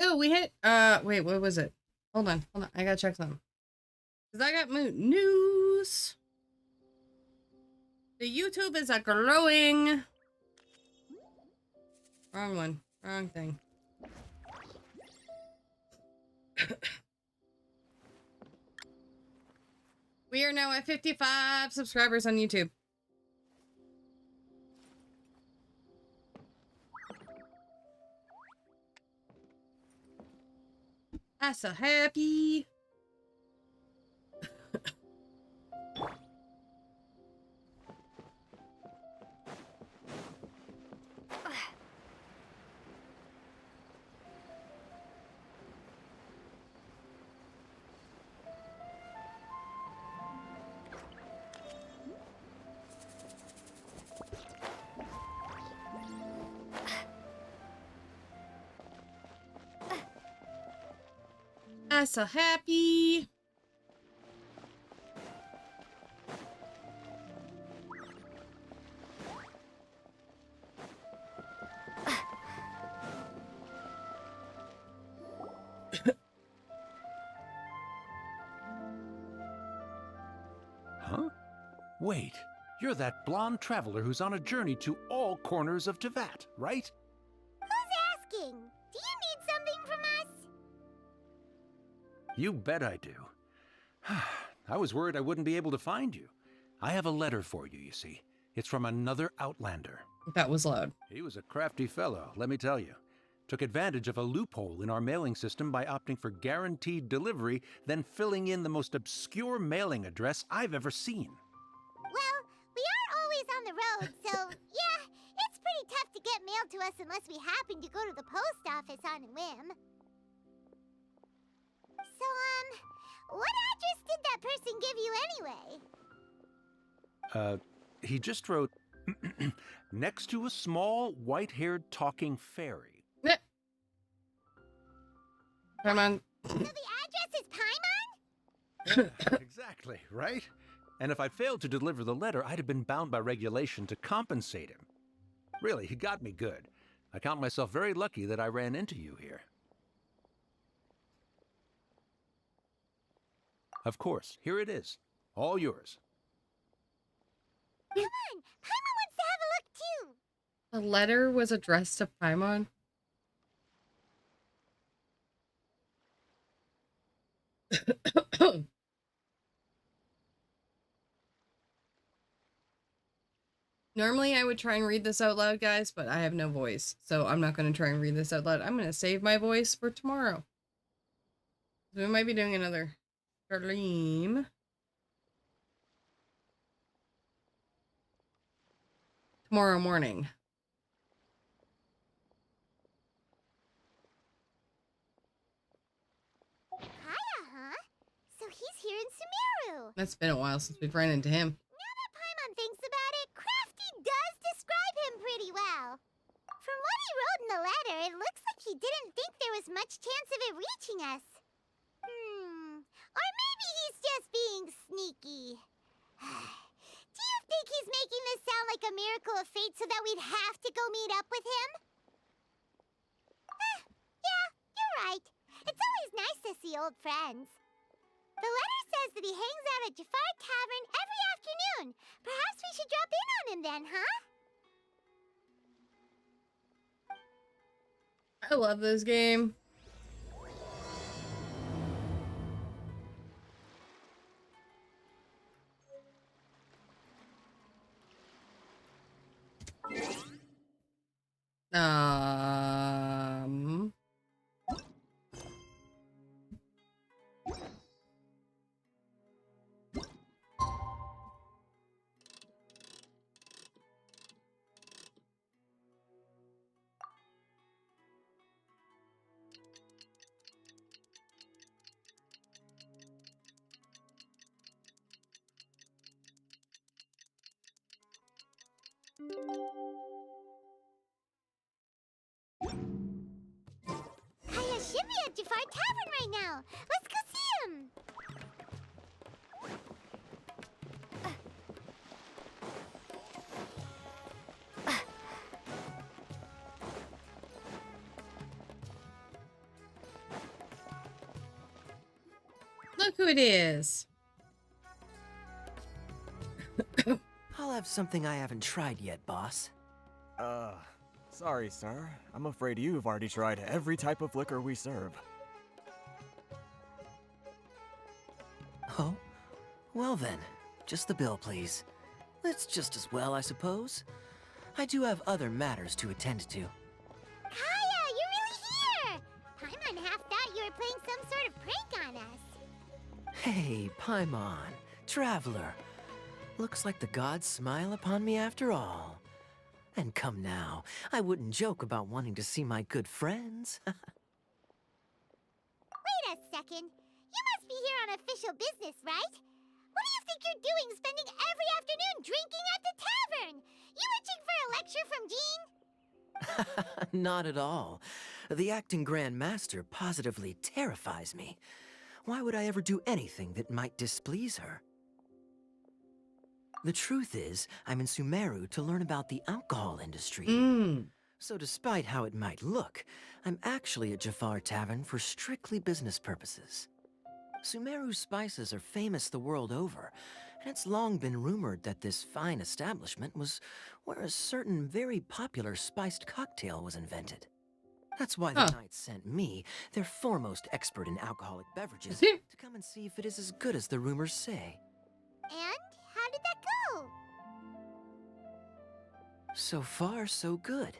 Oh, we hit, wait, what was it? Hold on. I gotta check something. Because I got news. The YouTube is a growing. Wrong one. Wrong thing. We are now at 55 subscribers on YouTube. I'm so happy. I'm so happy. Huh? Wait, you're that blonde traveler who's on a journey to all corners of Teyvat, right? Who's asking? Do you need something from us? You bet I do. I was worried I wouldn't be able to find you. I have a letter for you, you see. It's from another Outlander. That was loud. He was a crafty fellow, let me tell you. Took advantage of a loophole in our mailing system by opting for guaranteed delivery, then filling in the most obscure mailing address I've ever seen. Well, we are always on the road, so yeah, it's pretty tough to get mail to us unless we happen to go to the post office on a whim. So, what address did that person give you anyway? He just wrote, next to a small, white-haired talking fairy. Come on. So the address is Paimon? Exactly, right? And if I'd failed to deliver the letter, I'd have been bound by regulation to compensate him. Really, he got me good. I count myself very lucky that I ran into you here. Of course, here it is. All yours. Come on, Paimon wants to have a look too. The letter was addressed to Paimon. Normally I would try and read this out loud, guys, but I have no voice, so I'm not going to try and read this out loud. I'm going to save my voice for tomorrow. We might be doing another stream tomorrow morning. Kaya, huh? So he's here in Sumeru. It's been a while since we've ran into him. Now that Paimon thinks about it, Crafty does describe him pretty well. From what he wrote in the letter, it looks like he didn't think there was much chance of it reaching us. Or maybe he's just being sneaky. Do you think he's making this sound like a miracle of fate so that we'd have to go meet up with him? Yeah, you're right. It's always nice to see old friends. The letter says that he hangs out at Jafar Tavern every afternoon. Perhaps we should drop in on him then, huh? I love this game. Um... Kaya should be at Jafar Tavern right now. Let's go see him. Look who it is. I'll have something I haven't tried yet, boss. Sorry, sir. I'm afraid you've already tried every type of liquor we serve. Oh? Well then, just the bill, please. It's just as well, I suppose. I do have other matters to attend to. Kaya, you're really here! Paimon half thought you were playing some sort of prank on us. Hey, Paimon, traveler. Looks like the gods smile upon me after all. And come now, I wouldn't joke about wanting to see my good friends. Wait a second. You must be here on official business, right? What do you think you're doing spending every afternoon drinking at the tavern? You itching for a lecture from Jean? Not at all. The acting Grand Master positively terrifies me. Why would I ever do anything that might displease her? The truth is, I'm in Sumeru to learn about the alcohol industry. So despite how it might look, I'm actually at Jafar Tavern for strictly business purposes. Sumeru's spices are famous the world over, and it's long been rumored that this fine establishment was where a certain very popular spiced cocktail was invented. That's why the Knights sent me, their foremost expert in alcoholic beverages, to come and see if it is as good as the rumors say. And how did that go? So far, so good.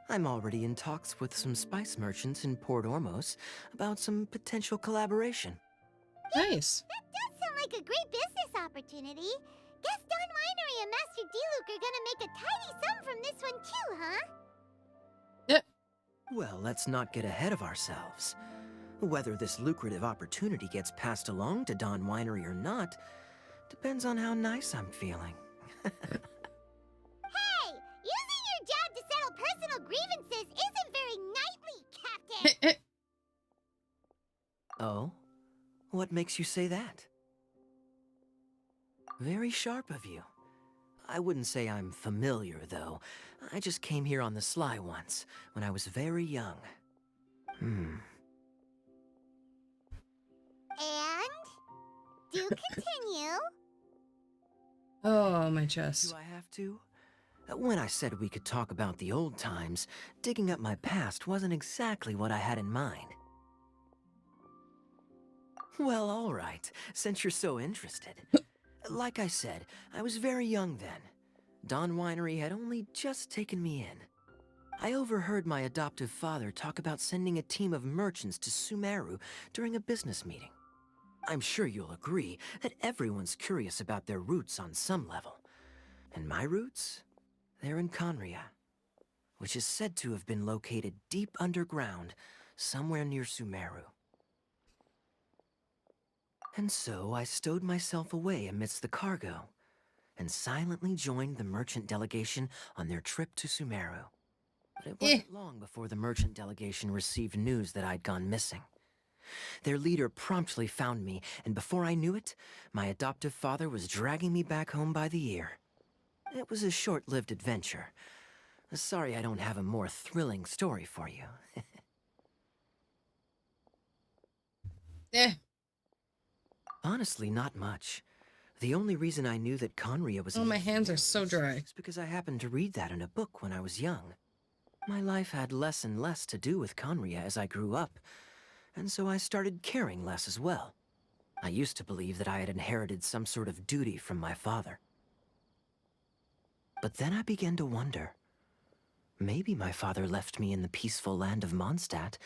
I'm already in talks with some spice merchants in Port Ormos about some potential collaboration. Nice. That does sound like a great business opportunity. Guess Don Winery and Master D-Luke are gonna make a tidy sum from this one too, huh? Well, let's not get ahead of ourselves. Whether this lucrative opportunity gets passed along to Don Winery or not depends on how nice I'm feeling. Hey! Using your job to settle personal grievances isn't very knightly, Captain! Oh? What makes you say that? Very sharp of you. I wouldn't say I'm familiar, though. I just came here on the sly once, when I was very young. And? Do continue. Oh, my chest. Do I have to? When I said we could talk about the old times, digging up my past wasn't exactly what I had in mind. Well, all right, since you're so interested. Like I said, I was very young then. Don Winery had only just taken me in. I overheard my adoptive father talk about sending a team of merchants to Sumeru during a business meeting. I'm sure you'll agree that everyone's curious about their roots on some level. And my roots? They're in Conria, which is said to have been located deep underground, somewhere near Sumeru. And so I stowed myself away amidst the cargo, and silently joined the merchant delegation on their trip to Sumeru. But it wasn't long before the merchant delegation received news that I'd gone missing. Their leader promptly found me, and before I knew it, my adoptive father was dragging me back home by the ear. It was a short-lived adventure. Sorry I don't have a more thrilling story for you. Honestly, not much. The only reason I knew that Conria was... Oh, my hands are so dry. ...is because I happened to read that in a book when I was young. My life had less and less to do with Conria as I grew up, and so I started caring less as well. I used to believe that I had inherited some sort of duty from my father. But then I began to wonder. Maybe my father left me in the peaceful land of Mondstadt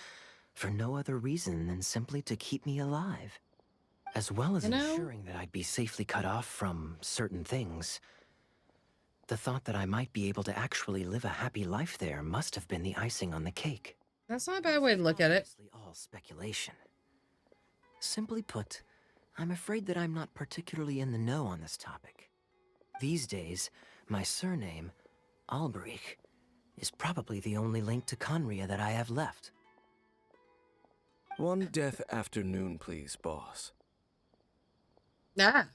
for no other reason than simply to keep me alive. As well as ensuring that I'd be safely cut off from certain things. The thought that I might be able to actually live a happy life there must have been the icing on the cake. That's not a bad way to look at it. Obviously all speculation. Simply put, I'm afraid that I'm not particularly in the know on this topic. These days, my surname, Alberich, is probably the only link to Conria that I have left. One death afternoon, please, boss. Ah.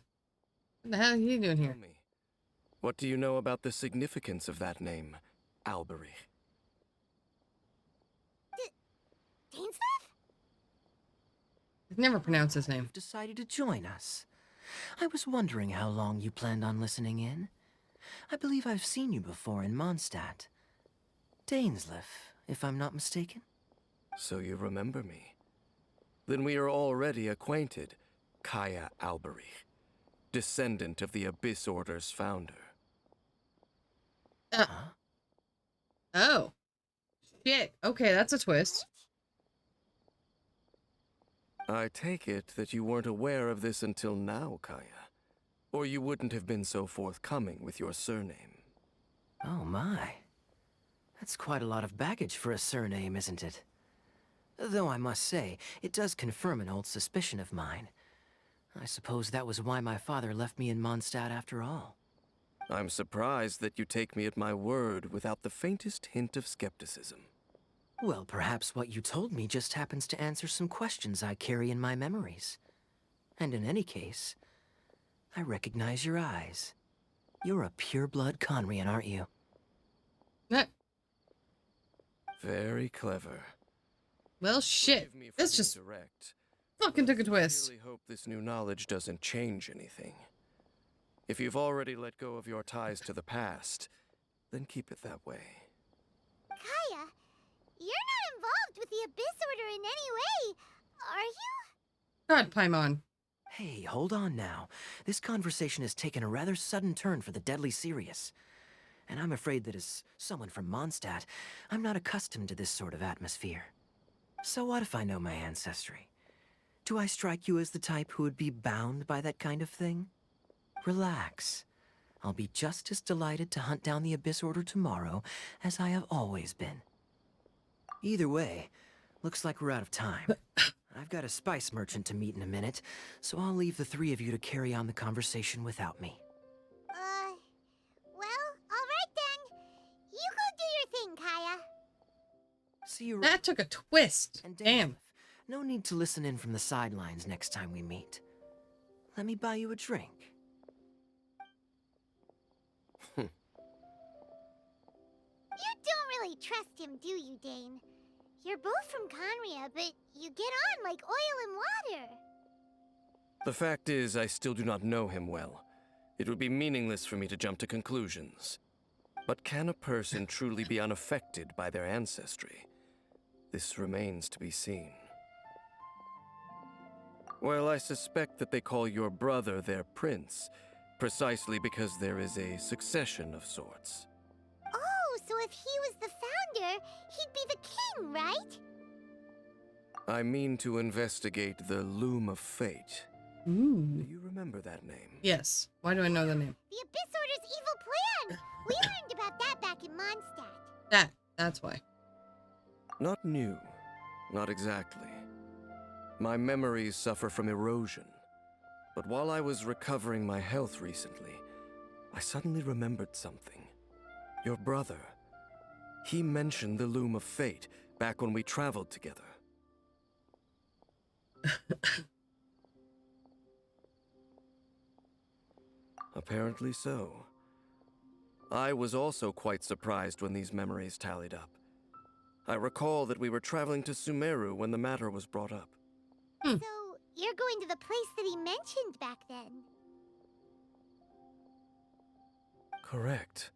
What the hell are you doing here? Tell me, what do you know about the significance of that name, Alberich? Dainsleif? never pronounce his name. You've decided to join us. I was wondering how long you planned on listening in. I believe I've seen you before in Mondstadt. Dainsleif, if I'm not mistaken. So you remember me. Then we are already acquainted, Kaya Alberich, descendant of the Abyss Order's founder. Huh? Oh. Shit. Okay, that's a twist. I take it that you weren't aware of this until now, Kaya. Or you wouldn't have been so forthcoming with your surname. Oh my. That's quite a lot of baggage for a surname, isn't it? Though I must say, it does confirm an old suspicion of mine. I suppose that was why my father left me in Mondstadt after all. I'm surprised that you take me at my word without the faintest hint of skepticism. Well, perhaps what you told me just happens to answer some questions I carry in my memories. And in any case, I recognize your eyes. You're a pure-blood Conrian, aren't you? Eh, Very clever. well, shit. Forgive me for This being just direct. fucking but took a I twist. sincerely hope this new knowledge doesn't change anything. If you've already let go of your ties to the past, then keep it that way. Kaya, you're not involved with the Abyss Order in any way, are you? God, Paimon. Hey, hold on now. This conversation has taken a rather sudden turn for the deadly serious. And I'm afraid that as someone from Mondstadt, I'm not accustomed to this sort of atmosphere. So what if I know my ancestry? Do I strike you as the type who would be bound by that kind of thing? Relax. I'll be just as delighted to hunt down the Abyss Order tomorrow as I have always been. Either way, looks like we're out of time. I've got a spice merchant to meet in a minute, so I'll leave the three of you to carry on the conversation without me. Well, alright then. You go do your thing, Kaya. See you. That took a twist. And Damn. Dainsleif, no need to listen in from the sidelines next time we meet. Let me buy you a drink. You don't really trust him, do you, Dane? You're both from Conria, but you get on like oil and water. The fact is, I still do not know him well. It would be meaningless for me to jump to conclusions. But can a person truly be unaffected by their ancestry? This remains to be seen. Well, I suspect that they call your brother their prince, precisely because there is a succession of sorts. Oh, so if he was the founder, he'd be the king, right? I mean to investigate the Loom of Fate. Do Ooh. you remember that name? Yes. Why do I know the name? The Abyss Order's evil plan! We learned about that back in Mondstadt. That's why. Not new. Not exactly. My memories suffer from erosion. But while I was recovering my health recently, I suddenly remembered something. Your brother. He mentioned the Loom of Fate back when we traveled together. Apparently so. I was also quite surprised when these memories tallied up. I recall that we were traveling to Sumeru when the matter was brought up. So, you're going to the place that he mentioned back then? Correct.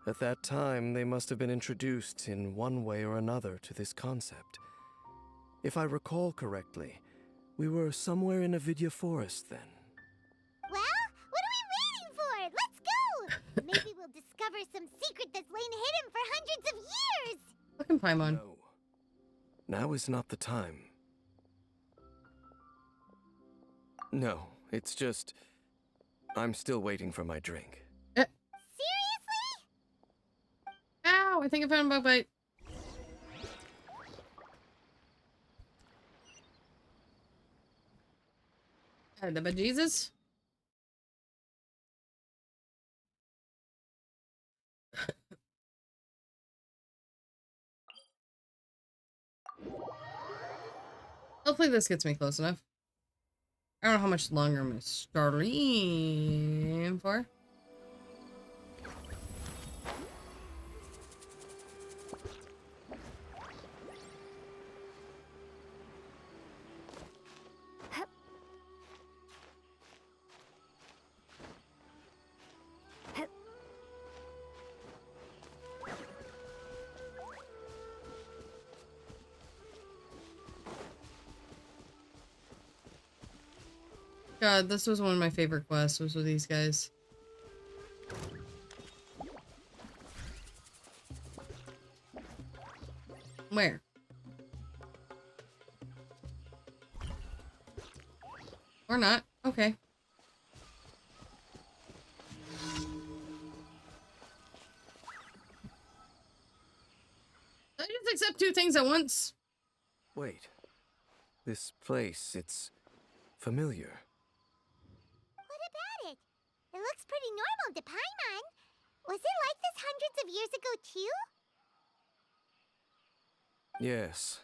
At that time, they must have been introduced in one way or another to this concept. If I recall correctly, we were somewhere in Avidya Forest then. Well, what are we waiting for? Let's go! Maybe we'll discover some secret that's lain hidden for hundreds of years! Fucking Paimon. No. Now is not the time. No, it's just... I'm still waiting for my drink. Seriously? Ow! I think I found a bug bite. The bejesus? Hopefully this gets me close enough. I don't know how much longer I'm gonna stream for. God, this was one of my favorite quests, was with these guys. Where? Or not. Okay. Did I just accept two things at once? Wait. This place, it's familiar. What about it? It looks pretty normal to Paimon. Was it like this hundreds of years ago, too? Yes.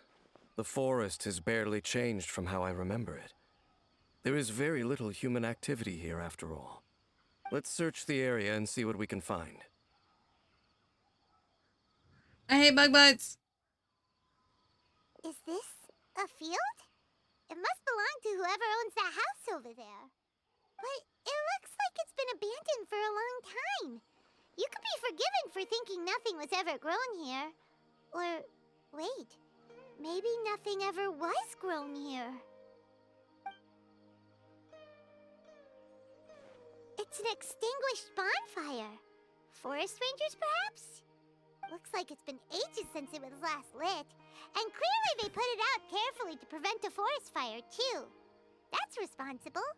The forest has barely changed from how I remember it. There is very little human activity here after all. Let's search the area and see what we can find. I hate bug bites. Is this a field? It must belong to whoever owns that house over there. But it looks like it's been abandoned for a long time. You could be forgiven for thinking nothing was ever grown here. Or, wait, maybe nothing ever was grown here. It's an extinguished bonfire. Forest rangers, perhaps? Looks like it's been ages since it was last lit. And clearly they put it out carefully to prevent a forest fire, too. That's responsible.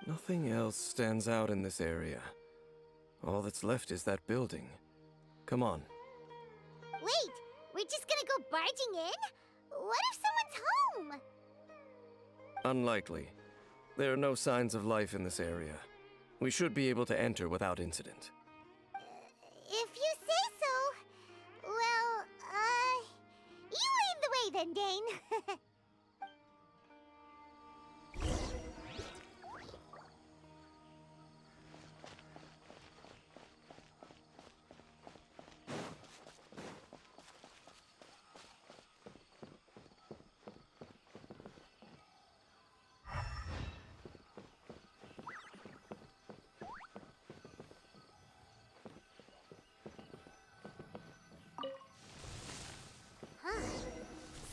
Nothing else stands out in this area. All that's left is that building. Come on. Wait, we're just gonna go barging in? What if someone's home? Unlikely. There are no signs of life in this area. We should be able to enter without incident. If you say so. Well, you lead the way then, Dane. Huh.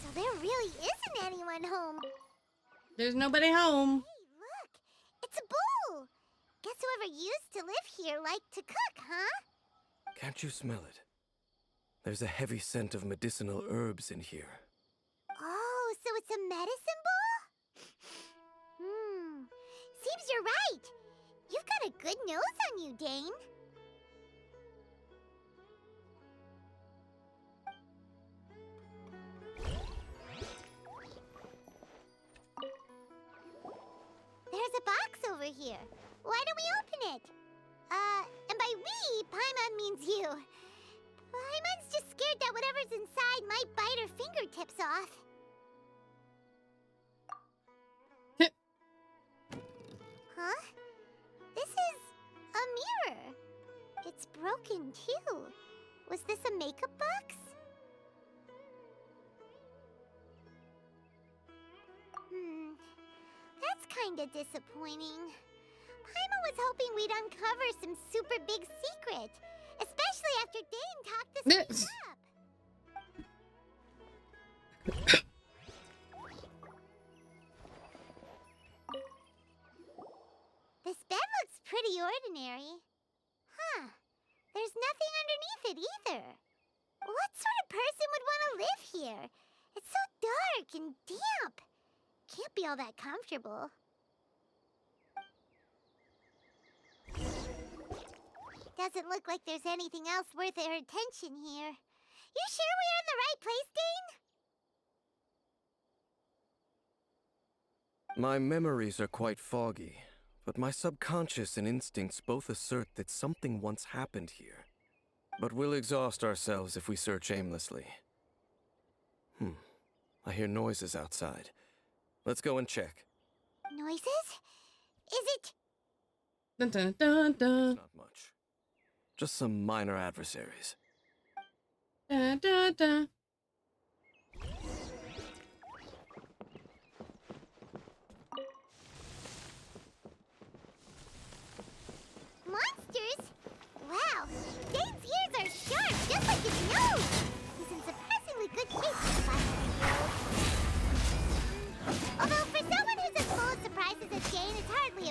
So there really isn't anyone home. There's nobody home. Hey, look! It's a bull! Guess whoever used to live here liked to cook, huh? Can't you smell it? There's a heavy scent of medicinal herbs in here. Oh, so it's a medicine bull? Seems you're right. You've got a good nose on you, Dane. There's a box over here. Why don't we open it? And by we, Paimon means you. Paimon's just scared that whatever's inside might bite her fingertips off. Huh? This is a mirror. It's broken, too. Was this a makeup box? That's kinda disappointing. Paimon was hoping we'd uncover some super big secret. Especially after Dane talked this place up. This bed looks pretty ordinary. Huh. There's nothing underneath it either. What sort of person would want to live here? It's so dark and damp. Can't be all that comfortable. Doesn't look like there's anything else worth our attention here. You sure we're in the right place, Dane? My memories are quite foggy, but my subconscious and instincts both assert that something once happened here. But we'll exhaust ourselves if we search aimlessly. I hear noises outside. Let's go and check. Noises? Is it? Dun, dun, dun, dun. It's not much. Just some minor adversaries. Dun, dun, dun. Monsters? Wow, Dane's ears are sharp, just like his nose. He's in surprisingly good shape for a 500-year-old. Although for someone who's as full of surprises as Dane, it's hardly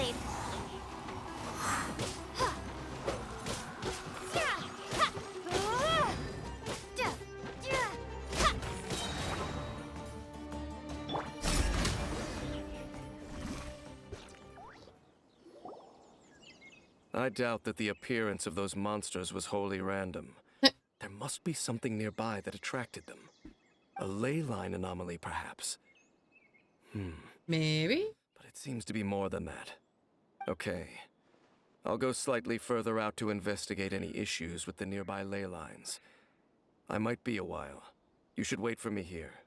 avoid. I doubt that the appearance of those monsters was wholly random. There must be something nearby that attracted them. A ley line anomaly, perhaps. Maybe? But it seems to be more than that. Okay. I'll go slightly further out to investigate any issues with the nearby ley lines. I might be a while. You should wait for me here.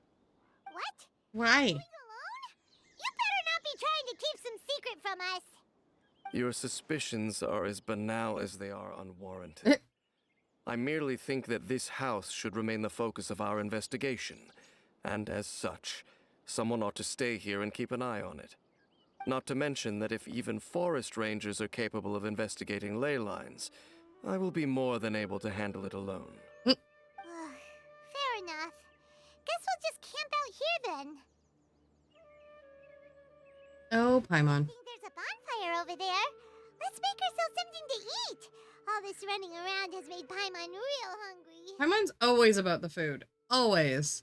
What? Why? Alone? You better not be trying to keep some secret from us. Your suspicions are as banal as they are unwarranted. I merely think that this house should remain the focus of our investigation, and as such, someone ought to stay here and keep an eye on it. Not to mention that if even forest rangers are capable of investigating ley lines, I will be more than able to handle it alone. Fair enough. Guess we'll just camp out here then. Oh, Paimon. Think there's a bonfire over there. Let's make ourselves something to eat. All this running around has made Paimon real hungry. Paimon's always about the food. Always.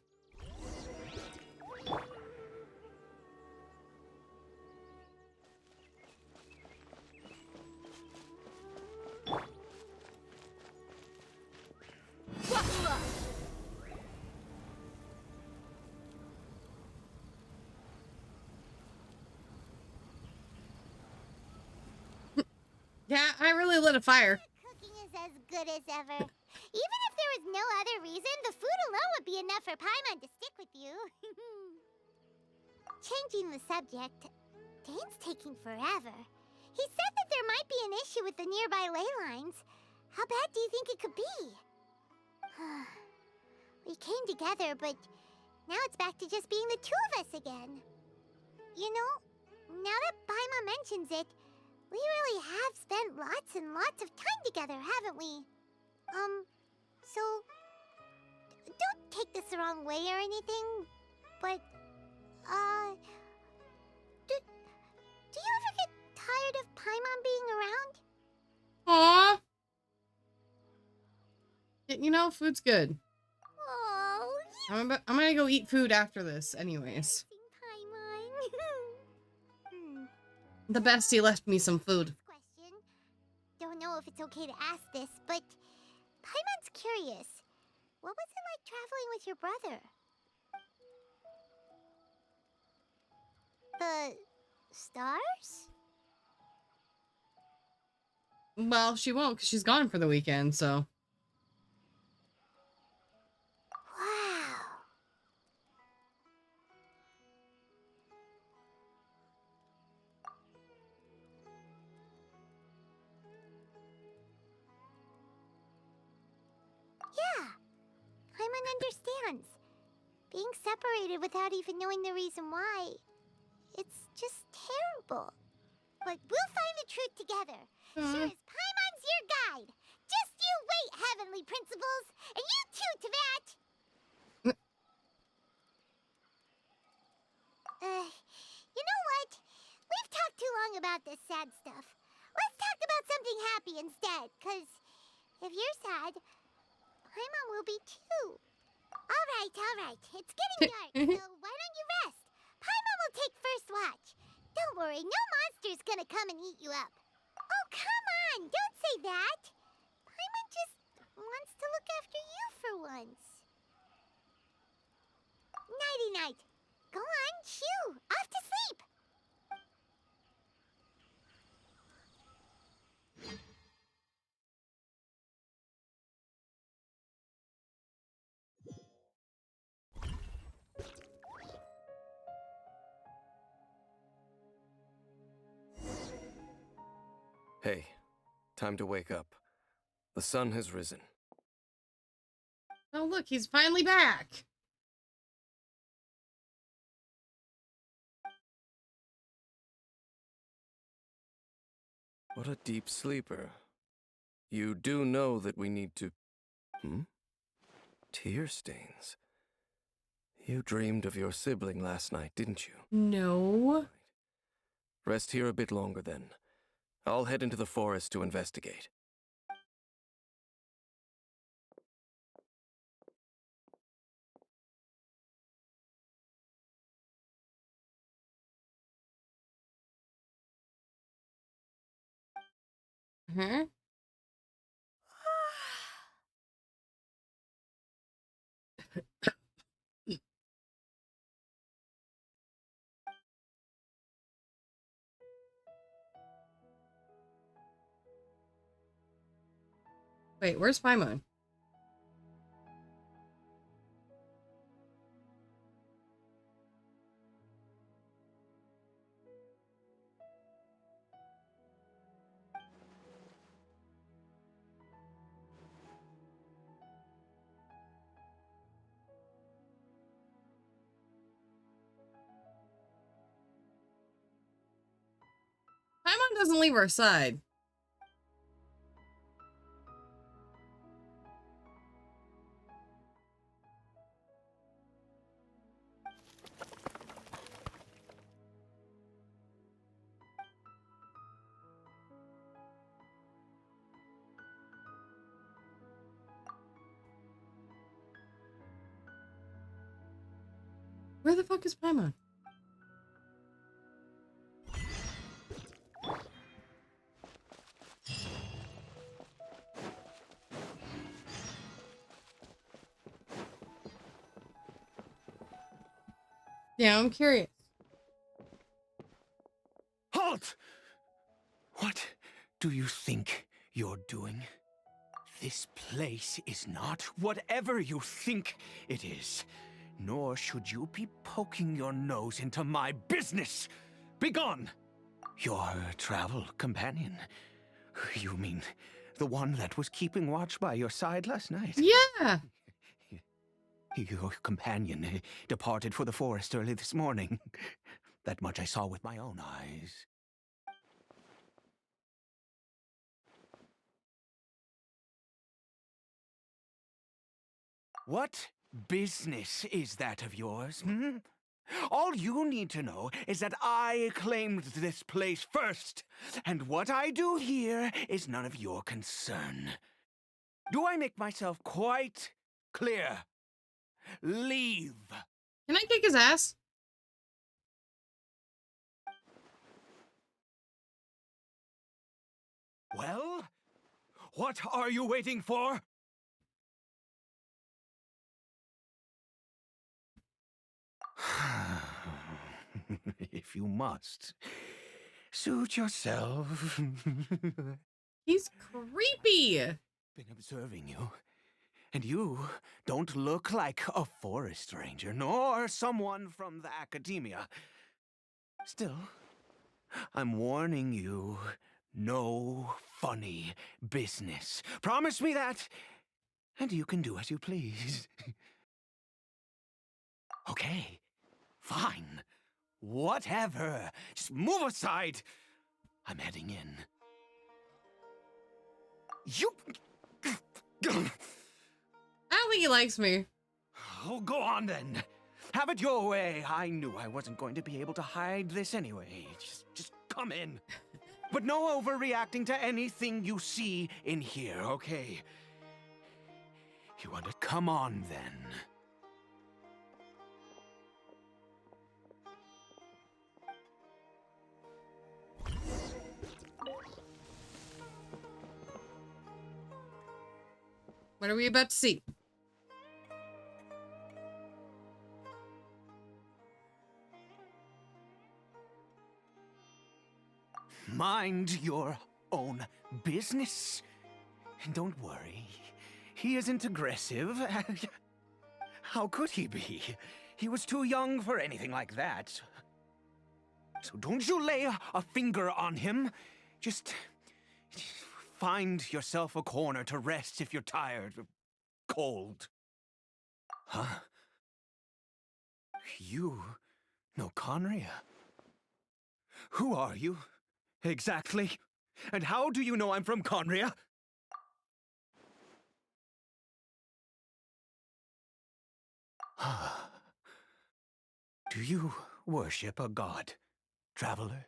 Yeah, I really lit a fire. Cooking is as good as ever. Even if there was no other reason, the food alone would be enough for Paimon to stick with you. Changing the subject, Dane's taking forever. He said that there might be an issue with the nearby ley lines. How bad do you think it could be? We came together, but now it's back to just being the two of us again. You know, now that Paimon mentions it, we really have spent lots and lots of time together, haven't we? So don't take this the wrong way or anything, but, do you ever get tired of Paimon being around? Aww. You know, food's good. Oh, I'm gonna go eat food after this anyways. Paimon. The bestie left me some food. Question. Don't know if it's okay to ask this, but Paimon's curious. What was it like traveling with your brother? The stars? Well, she won't because she's gone for the weekend, so. Wow. Yeah, Paimon understands. Being separated without even knowing the reason why, it's just terrible. But we'll find the truth together. Sure as Paimon's your guide. Just you wait, Heavenly Principles, and you too, Teyvat. You know what? We've talked too long about this sad stuff. Let's talk about something happy instead, 'cause if you're sad, Paimon will be too. All right. It's getting dark, so why don't you rest? Paimon will take first watch. Don't worry, no monster's gonna come and eat you up. Oh, come on, don't say that. Paimon just wants to look after you for once. Nighty-night. Go on, shoo, off to sleep. Hey, time to wake up. The sun has risen. Oh, look, he's finally back. What a deep sleeper. You do know that we need to... Tear stains. You dreamed of your sibling last night, didn't you? No. Rest here a bit longer then. I'll head into the forest to investigate. Huh? Wait, where's Paimon? Paimon doesn't leave our side. Where the fuck is Paimon? Yeah, I'm curious. Halt! What do you think you're doing? This place is not whatever you think it is. Nor should you be poking your nose into my business. Begone! Your travel companion. You mean the one that was keeping watch by your side last night? Yeah. Your companion departed for the forest early this morning. That much I saw with my own eyes. What business is that of yours, hmm? All you need to know is that I claimed this place first, and what I do here is none of your concern. Do I make myself quite clear? Leave. Can I kick his ass? Well, what are you waiting for? If you must, suit yourself. He's creepy. Been observing you, and you don't look like a forest ranger, nor someone from the academia. Still, I'm warning you, no funny business. Promise me that, and you can do as you please. Okay, fine. Whatever. Just move aside. I'm heading in. You... I don't think he likes me. Oh, go on then. Have it your way. I knew I wasn't going to be able to hide this anyway. Just come in. But no overreacting to anything you see in here, okay? You want to come on then? What are we about to see? Mind your own business. And don't worry, he isn't aggressive. How could he be? He was too young for anything like that. So don't you lay a finger on him. Just find yourself a corner to rest if you're tired or cold. Huh? You know Conria? Who are you? Exactly. And how do you know I'm from Conria? Do you worship a god, traveler?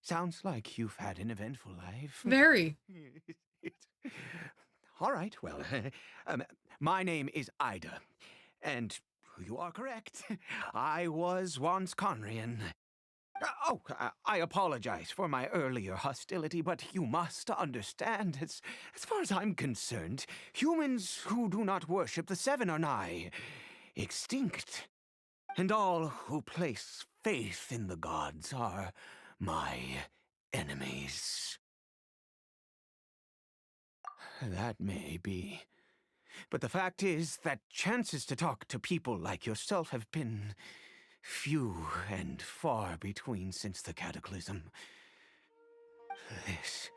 Sounds like you've had an eventful life. Very. All right, well, um, my name is Ida, and you are correct. I was once Conrian. I apologize for my earlier hostility, but you must understand, as far as I'm concerned, humans who do not worship the Seven are nigh extinct. And all who place faith in the gods are my enemies. That may be. But the fact is that chances to talk to people like yourself have been few and far between since the cataclysm. This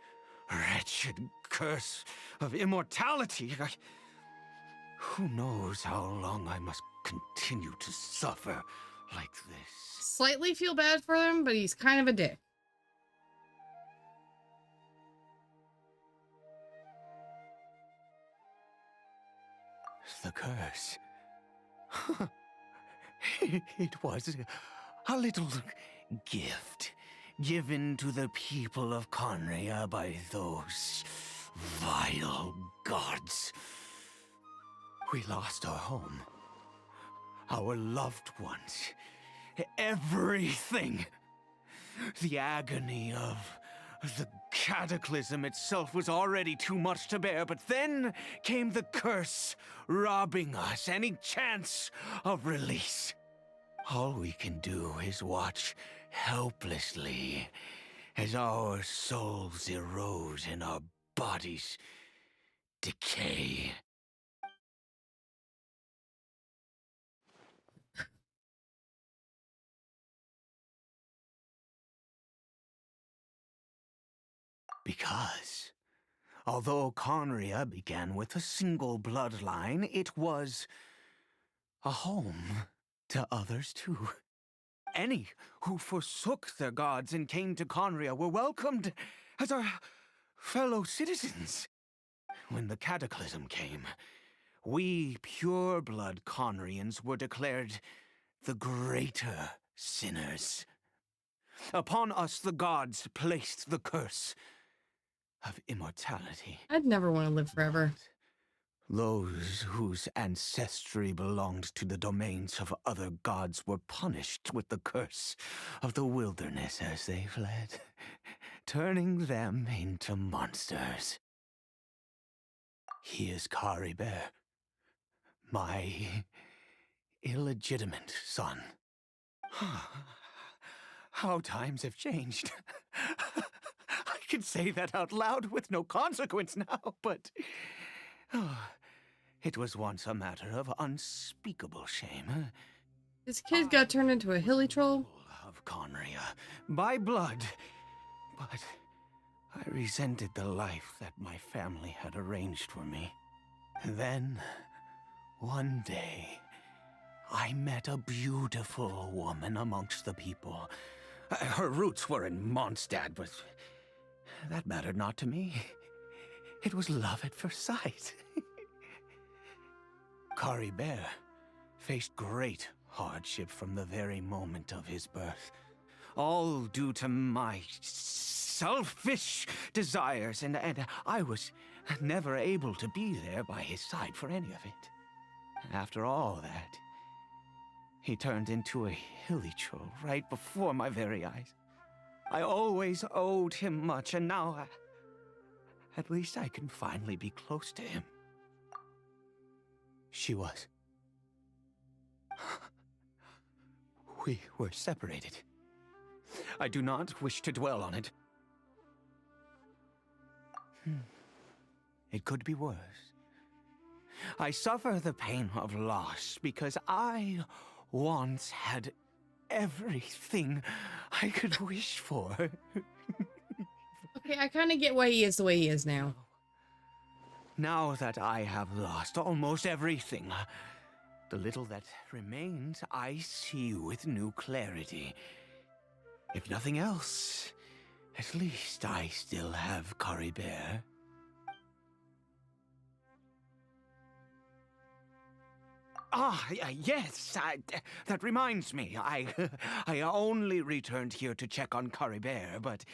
wretched curse of immortality. Who knows how long I must continue to suffer like this? Slightly feel bad for him, but he's kind of a dick. The curse. It was a little gift given to the people of Conria by those vile gods. We lost our home, our loved ones, everything. The agony of the cataclysm itself was already too much to bear, but then came the curse, robbing us any chance of release. All we can do is watch helplessly as our souls erode and our bodies decay. Because, although Conria began with a single bloodline, it was a home to others too. Any who forsook their gods and came to Conria were welcomed as our fellow citizens. When the cataclysm came, we pure-blood Conrians were declared the greater sinners. Upon us the gods placed the curse of immortality. I'd never want to live forever. Those whose ancestry belonged to the domains of other gods were punished with the curse of the wilderness as they fled, turning them into monsters. He is Kari Bear, my illegitimate son. How times have changed. I can say that out loud with no consequence now, but it was once a matter of unspeakable shame. This kid got turned into a hilly troll. Of Conria, by blood, but I resented the life that my family had arranged for me. Then, one day, I met a beautiful woman amongst the people. Her roots were in Mondstadt, but that mattered not to me. It was love at first sight. Kari Bear faced great hardship from the very moment of his birth. All due to my selfish desires, and I was never able to be there by his side for any of it. After all that, he turned into a hilly troll right before my very eyes. I always owed him much, and now, at least I can finally be close to him. She was. We were separated. I do not wish to dwell on it. It could be worse. I suffer the pain of loss because I once had everything I could wish for. Okay, I kind of get why he is the way he is now. Now that I have lost almost everything, the little that remains I see with new clarity. If nothing else, at least I still have Kari Bear. Yes, that reminds me. I only returned here to check on Curry Bear, but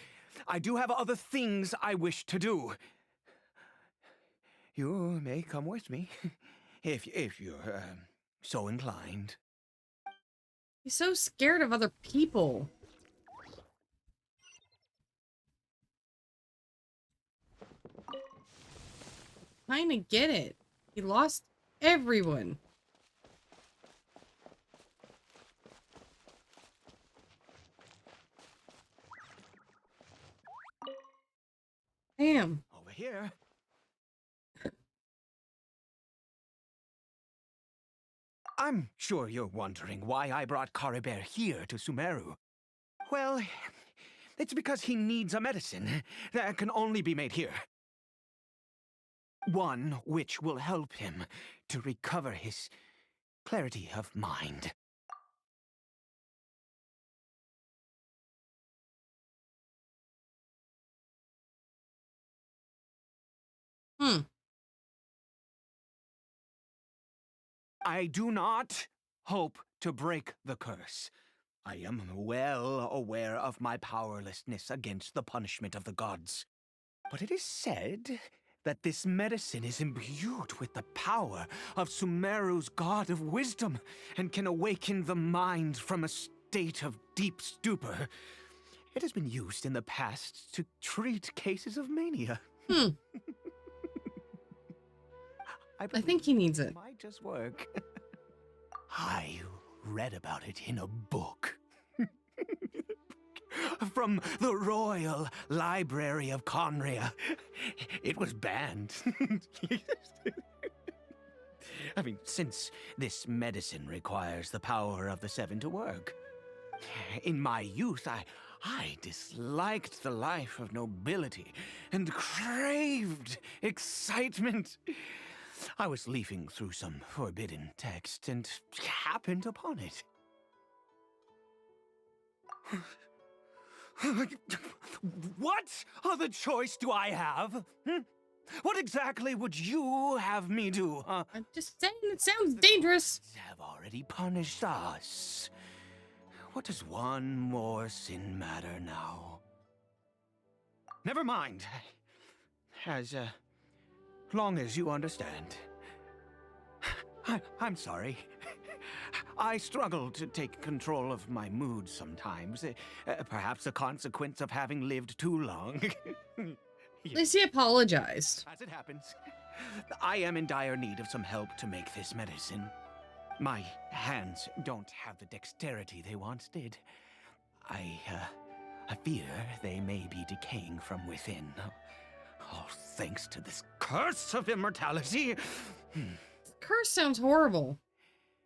I do have other things I wish to do. You may come with me, if you're so inclined. He's so scared of other people. Kinda get it. He lost everyone. Damn. Over here. I'm sure you're wondering why I brought Bear here to Sumeru. Well, it's because he needs a medicine that can only be made here. One which will help him to recover his clarity of mind. Hmm. I do not hope to break the curse. I am well aware of my powerlessness against the punishment of the gods. But it is said that this medicine is imbued with the power of Sumeru's god of wisdom and can awaken the mind from a state of deep stupor. It has been used in the past to treat cases of mania. Hmm. I think he needs it. Might just work. I read about it in a book. From the Royal Library of Conria. It was banned. I mean, since this medicine requires the power of the Seven to work. In my youth, I disliked the life of nobility and craved excitement. I was leafing through some forbidden text and happened upon it. What other choice do I have? What exactly would you have me do, huh? I'm just saying it sounds dangerous. Have already punished us. What does one more sin matter now? Never mind. As long as you understand. I'm sorry. I struggle to take control of my mood sometimes. Perhaps a consequence of having lived too long. At least he apologized. As it happens, I am in dire need of some help to make this medicine. My hands don't have the dexterity they once did. I fear they may be decaying from within. All thanks to this curse of immortality. Curse sounds horrible.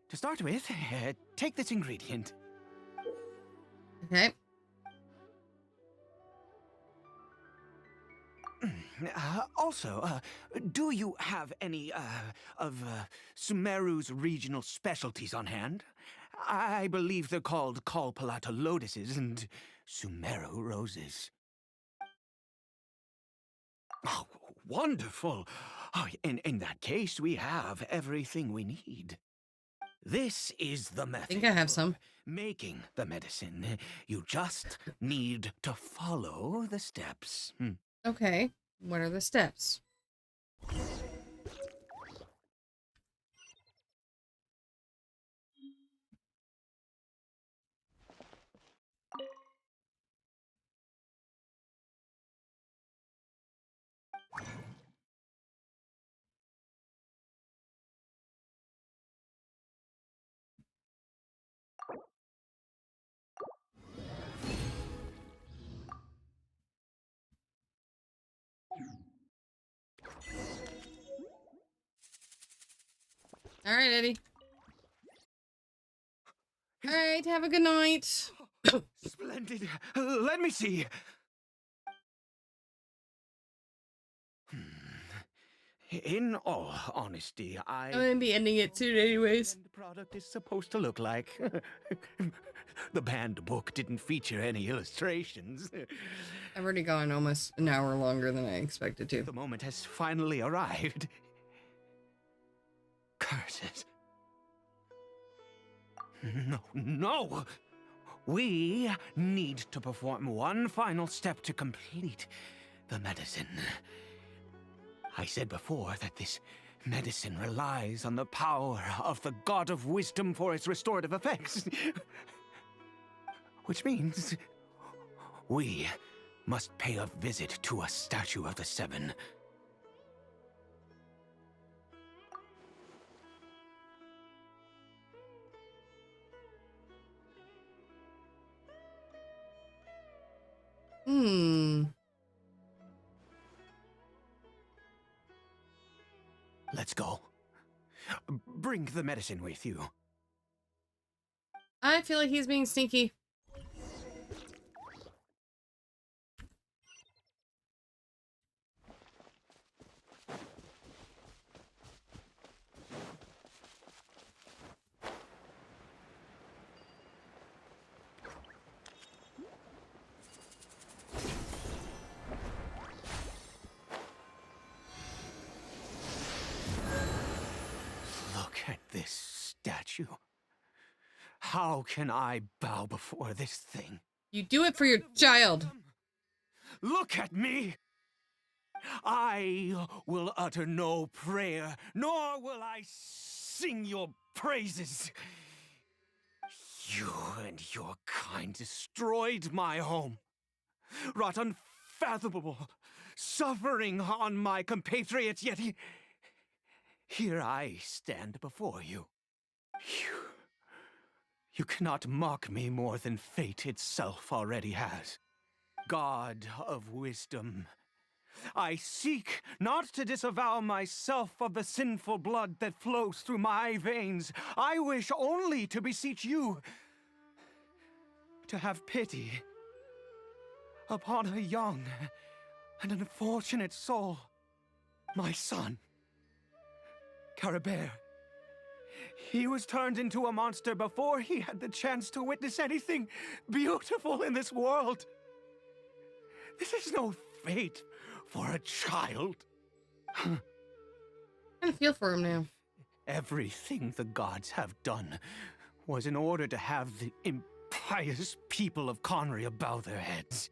To start with, take this ingredient. Okay. Also, do you have any of Sumeru's regional specialties on hand? I believe they're called Kalpalata lotuses and Sumeru roses. Oh, wonderful! Oh, in that case, we have everything we need. This is the method. I think I have some. for making the medicine. You just need to follow the steps. Okay. What are the steps? All right, Eddie. All right, have a good night. Splendid. Let me see. In all honesty, I'm gonna be ending it soon anyways. the product is supposed to look like. The banned book didn't feature any illustrations. I've already gone almost an hour longer than I expected to. The moment has finally arrived. Curses. No, no! We need to perform one final step to complete the medicine. I said before that this medicine relies on the power of the God of Wisdom for its restorative effects. Which means we must pay a visit to a statue of the Seven. Let's go. Bring the medicine with you. I feel like he's being sneaky. Look at this statue. How can I bow before this thing? You do it for your child. Look at me! I will utter no prayer, nor will I sing your praises. You and your kind destroyed my home, wrought unfathomable suffering on my compatriots, yet here I stand before you. You cannot mock me more than fate itself already has. God of wisdom, I seek not to disavow myself of the sinful blood that flows through my veins. I wish only to beseech you to have pity upon a young and unfortunate soul, my son, Caribert. He was turned into a monster before he had the chance to witness anything beautiful in this world. This is no fate for a child. I kind of feel for him now. Everything the gods have done was in order to have the impious people of Conria bow their heads.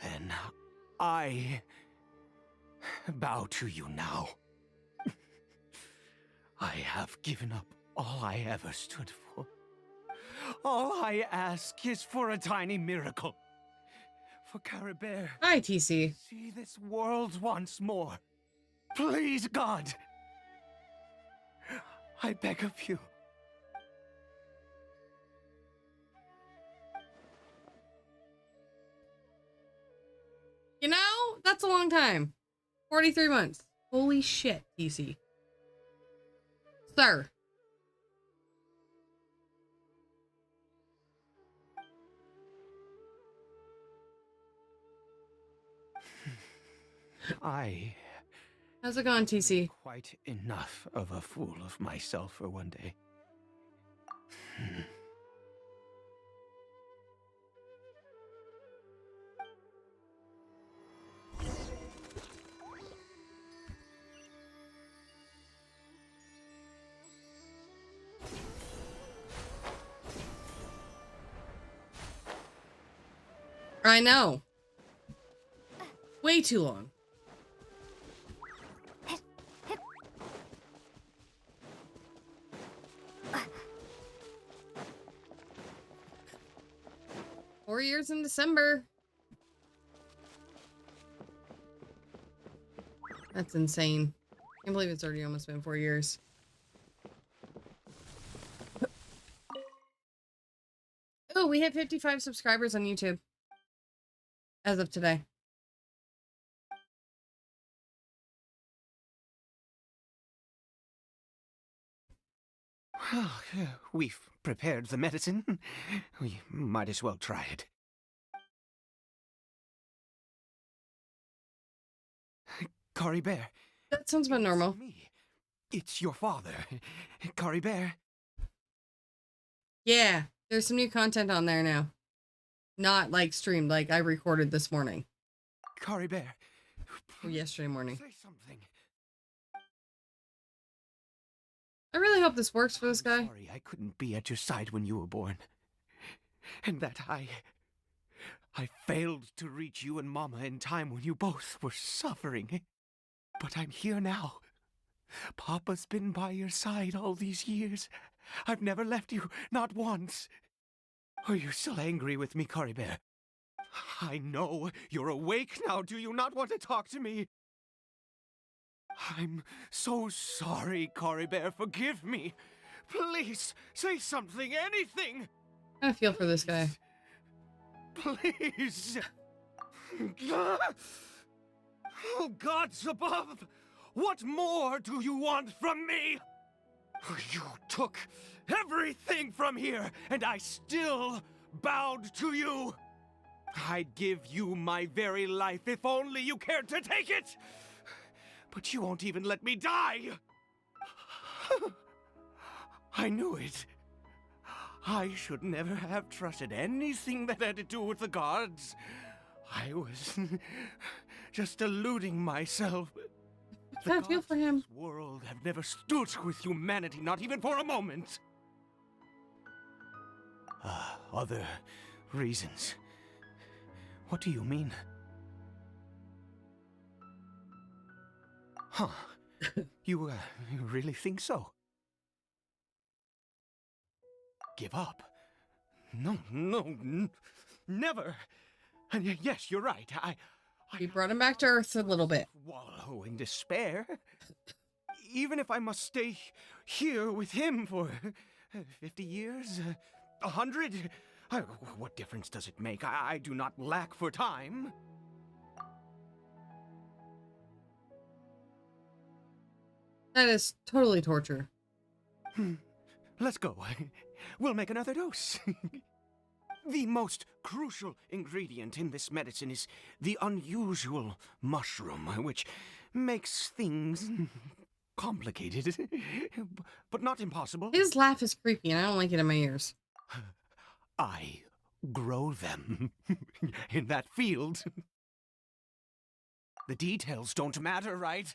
Then I bow to you now. I have given up all I ever stood for. All I ask is for a tiny miracle. For Caribert. Hi, TC. See this world once more. Please, God. I beg of you. You know, that's a long time. 43 months. Holy shit, TC. Sir. How's it going, TC? Quite enough of a fool of myself for one day. I know. Way too long. Four years in December. That's insane. I can't believe it's already almost been 4 years. Oh, we have 55 subscribers on YouTube. As of today. Well, we've prepared the medicine. We might as well try it. Caribert. That sounds about normal. It's me. It's your father, Caribert. Yeah, there's some new content on there now. Not like streamed, like I recorded this morning. Caribert. Or yesterday morning. Say something. I really hope this works for this I'm guy. sorry I couldn't be at your side when you were born. And that I failed to reach you and Mama in time when you both were suffering. But I'm here now. Papa's been by your side all these years. I've never left you, not once. Are you still angry with me, Cory Bear? I know you're awake now. Do you not want to talk to me? I'm so sorry, Cory Bear. Forgive me. Please, say something, anything. I feel for this guy. Please. Oh, gods above! What more do you want from me? You took everything from here, and I still bowed to you. I'd give you my very life if only you cared to take it. But you won't even let me die. I knew it. I should never have trusted anything that had to do with the gods. I was just deluding myself. I kind of feel for him. This world have never stood with humanity, not even for a moment. Other reasons. What do you mean? Huh. You really think so? Give up? No, never. And yes, you're right. We brought him back to Earth a little bit. Wallow in despair. Even if I must stay here with him for 50 years, 100, what difference does it make? I do not lack for time. That is totally torture. Let's go. We'll make another dose. The most crucial ingredient in this medicine is the unusual mushroom, which makes things complicated, but not impossible. His laugh is creepy, and I don't like it in my ears. I grow them in that field. The details don't matter, right?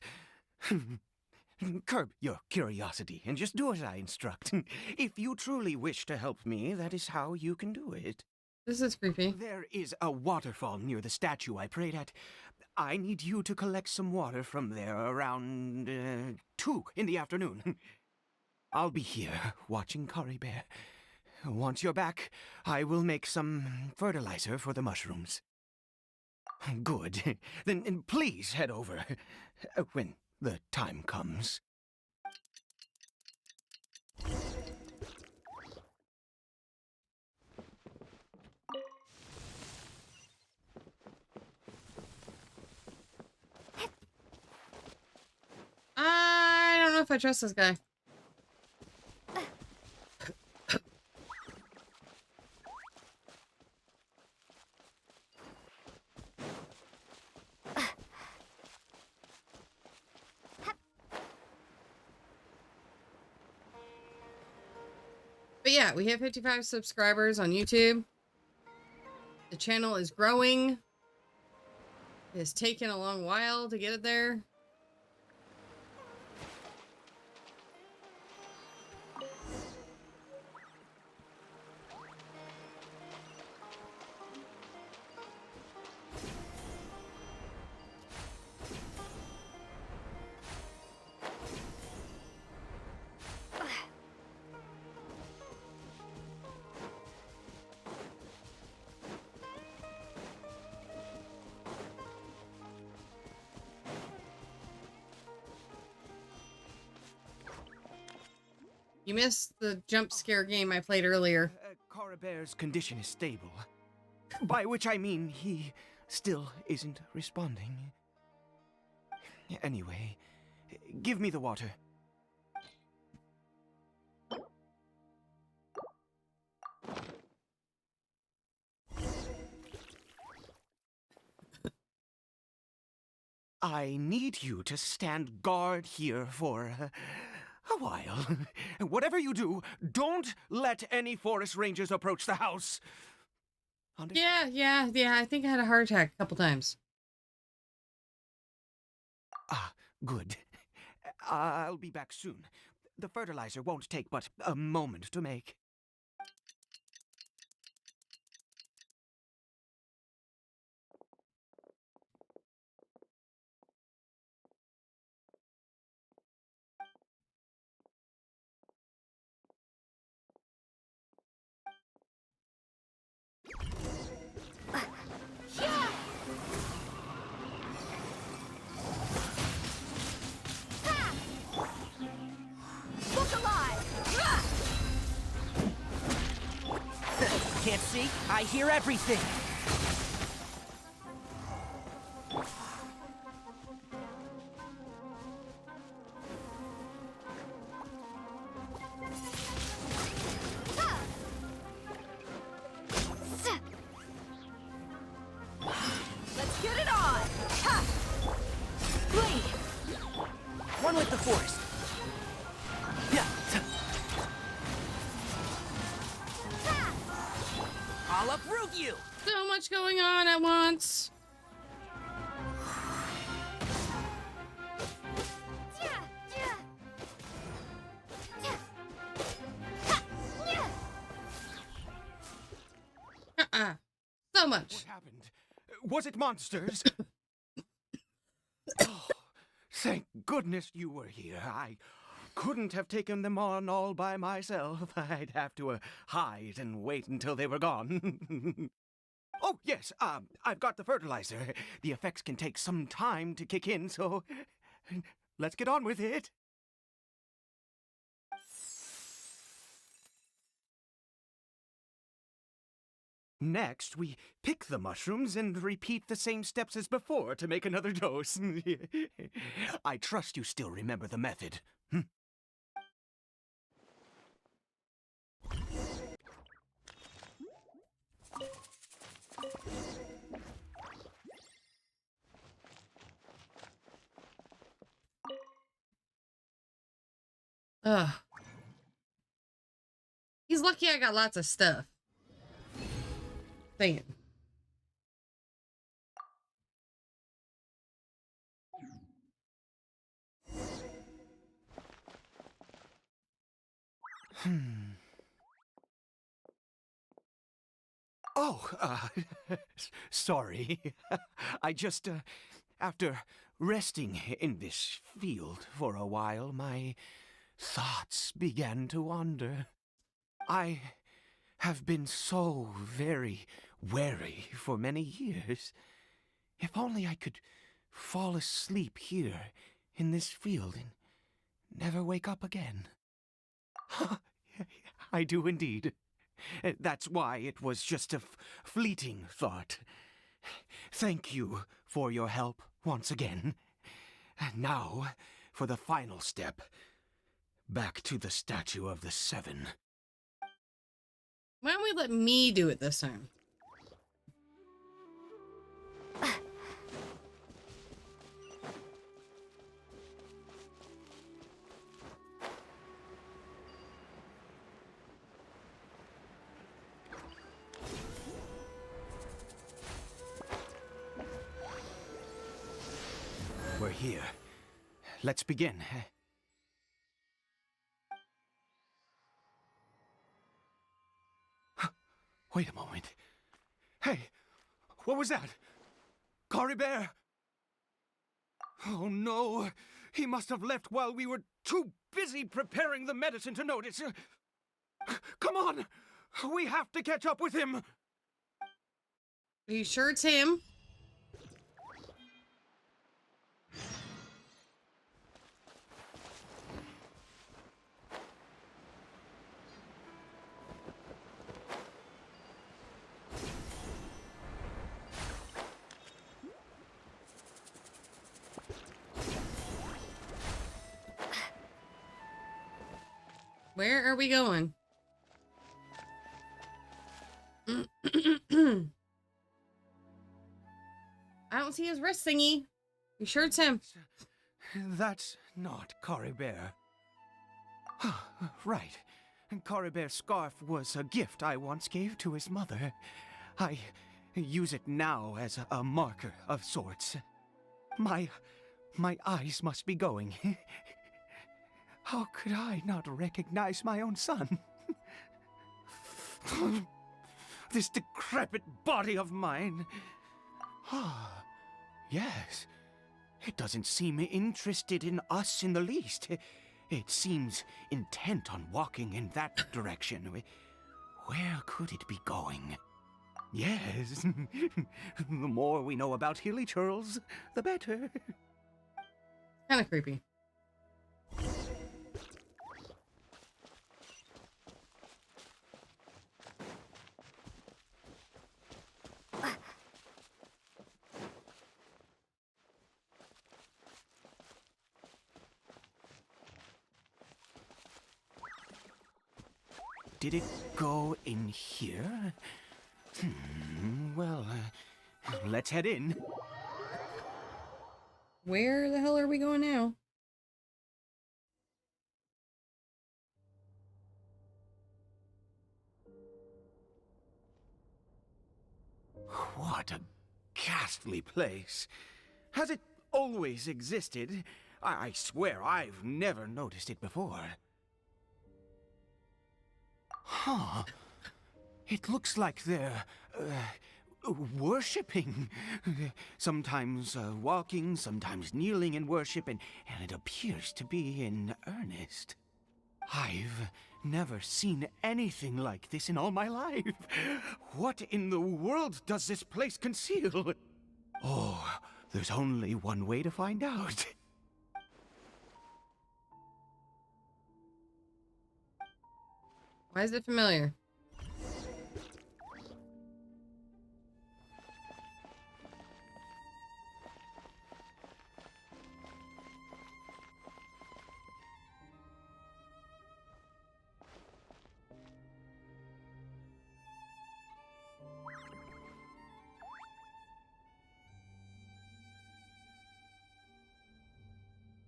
Curb your curiosity and just do as I instruct. If you truly wish to help me, that is how you can do it. This is creepy. There is a waterfall near the statue I prayed at. I need you to collect some water from there around 2 in the afternoon. I'll be here watching Cory Bear. Once you're back, I will make some fertilizer for the mushrooms. Good. Then please head over when the time comes. I don't know if I trust this guy. But yeah, we have 55 subscribers on YouTube. The channel is growing. It has taken a long while to get it there. You missed the jump scare game I played earlier. Cory Bear's condition is stable. By which I mean he still isn't responding. Anyway, give me the water. I need you to stand guard here for a while. Whatever you do, don't let any forest rangers approach the house. Yeah. I think I had a heart attack a couple times. Ah, good. I'll be back soon. The fertilizer won't take but a moment to make. Look alive! Can't see? I hear everything. Let's get it on! Ha! Bleed! One with the force. Yeah. I'll uproot you! So much going on at once. So much. What happened? Was it monsters? Oh, thank goodness you were here. I couldn't have taken them on all by myself. I'd have to hide and wait until they were gone. Oh, yes, I've got the fertilizer. The effects can take some time to kick in, so let's get on with it. Next, we pick the mushrooms and repeat the same steps as before to make another dose. I trust you still remember the method. Ugh. He's lucky I got lots of stuff. Dang it. Oh, sorry. I just, after resting in this field for a while, my thoughts began to wander. I have been so very wary for many years. If only I could fall asleep here in this field and never wake up again. I do indeed. That's why it was just a fleeting thought. Thank you for your help once again. And now, for the final step. Back to the Statue of the Seven. Why don't we let me do it this time? We're here. Let's begin. Wait a moment. Hey, what was that? Cory Bear? Oh no, he must have left while we were too busy preparing the medicine to notice. Come on, we have to catch up with him. Are you sure it's him? Where are we going? I don't see his wrist thingy. You sure it's him? That's not Cory Bear. Right. Cory Bear's scarf was a gift I once gave to his mother. I use it now as a marker of sorts. My eyes must be going. How could I not recognize my own son? This decrepit body of mine. Ah, yes. It doesn't seem interested in us in the least. It seems intent on walking in that direction. Where could it be going? Yes. The more we know about Hilly Churls, the better. Kind of creepy. Did it go in here? Well, let's head in. Where the hell are we going now? What a ghastly place. Has it always existed? I swear I've never noticed it before. Huh. It looks like they're, worshipping. Sometimes walking, sometimes kneeling in worship, and it appears to be in earnest. I've never seen anything like this in all my life. What in the world does this place conceal? Oh, there's only one way to find out. Why is it familiar?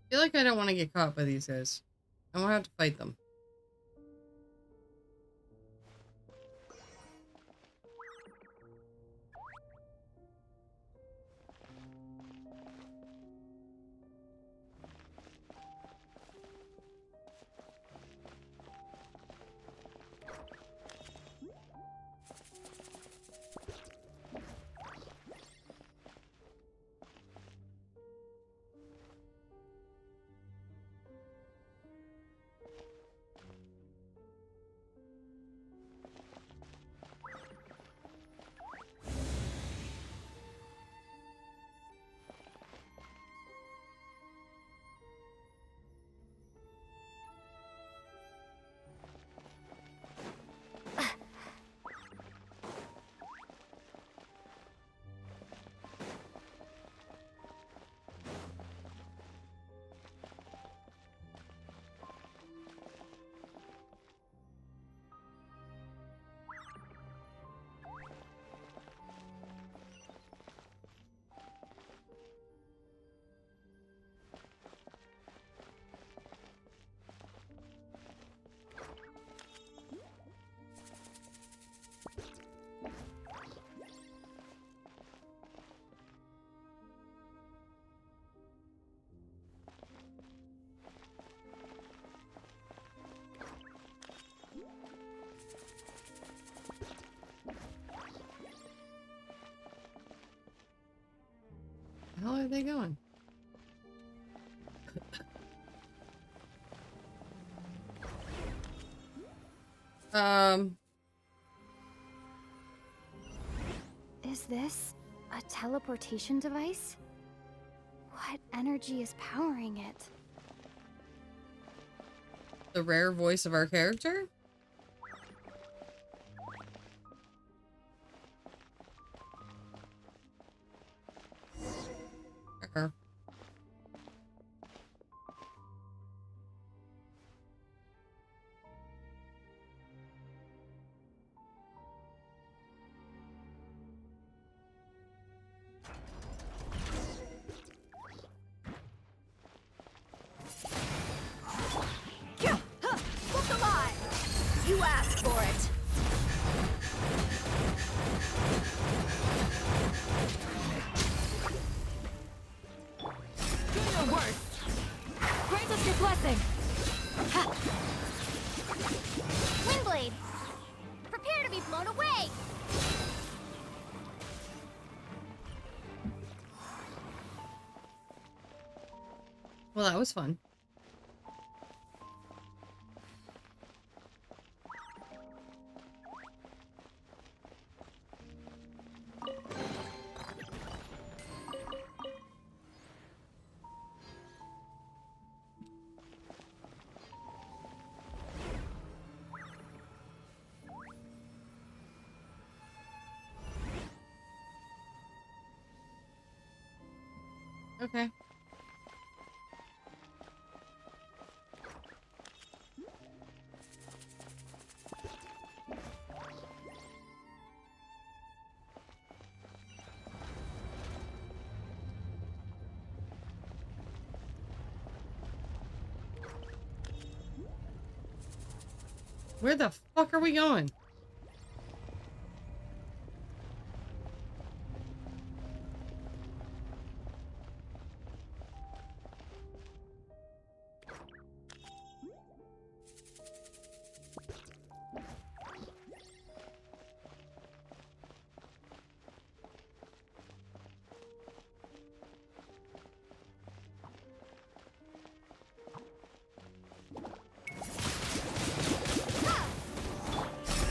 I feel like I don't want to get caught by these guys. I won't have to fight them. Where the hell are they going? Is this a teleportation device? What energy is powering it? The rare voice of our character? Er. Look alive! You asked for it! Do your worst! Grant us your blessing! Well, that was fun. Okay. Where the fuck are we going?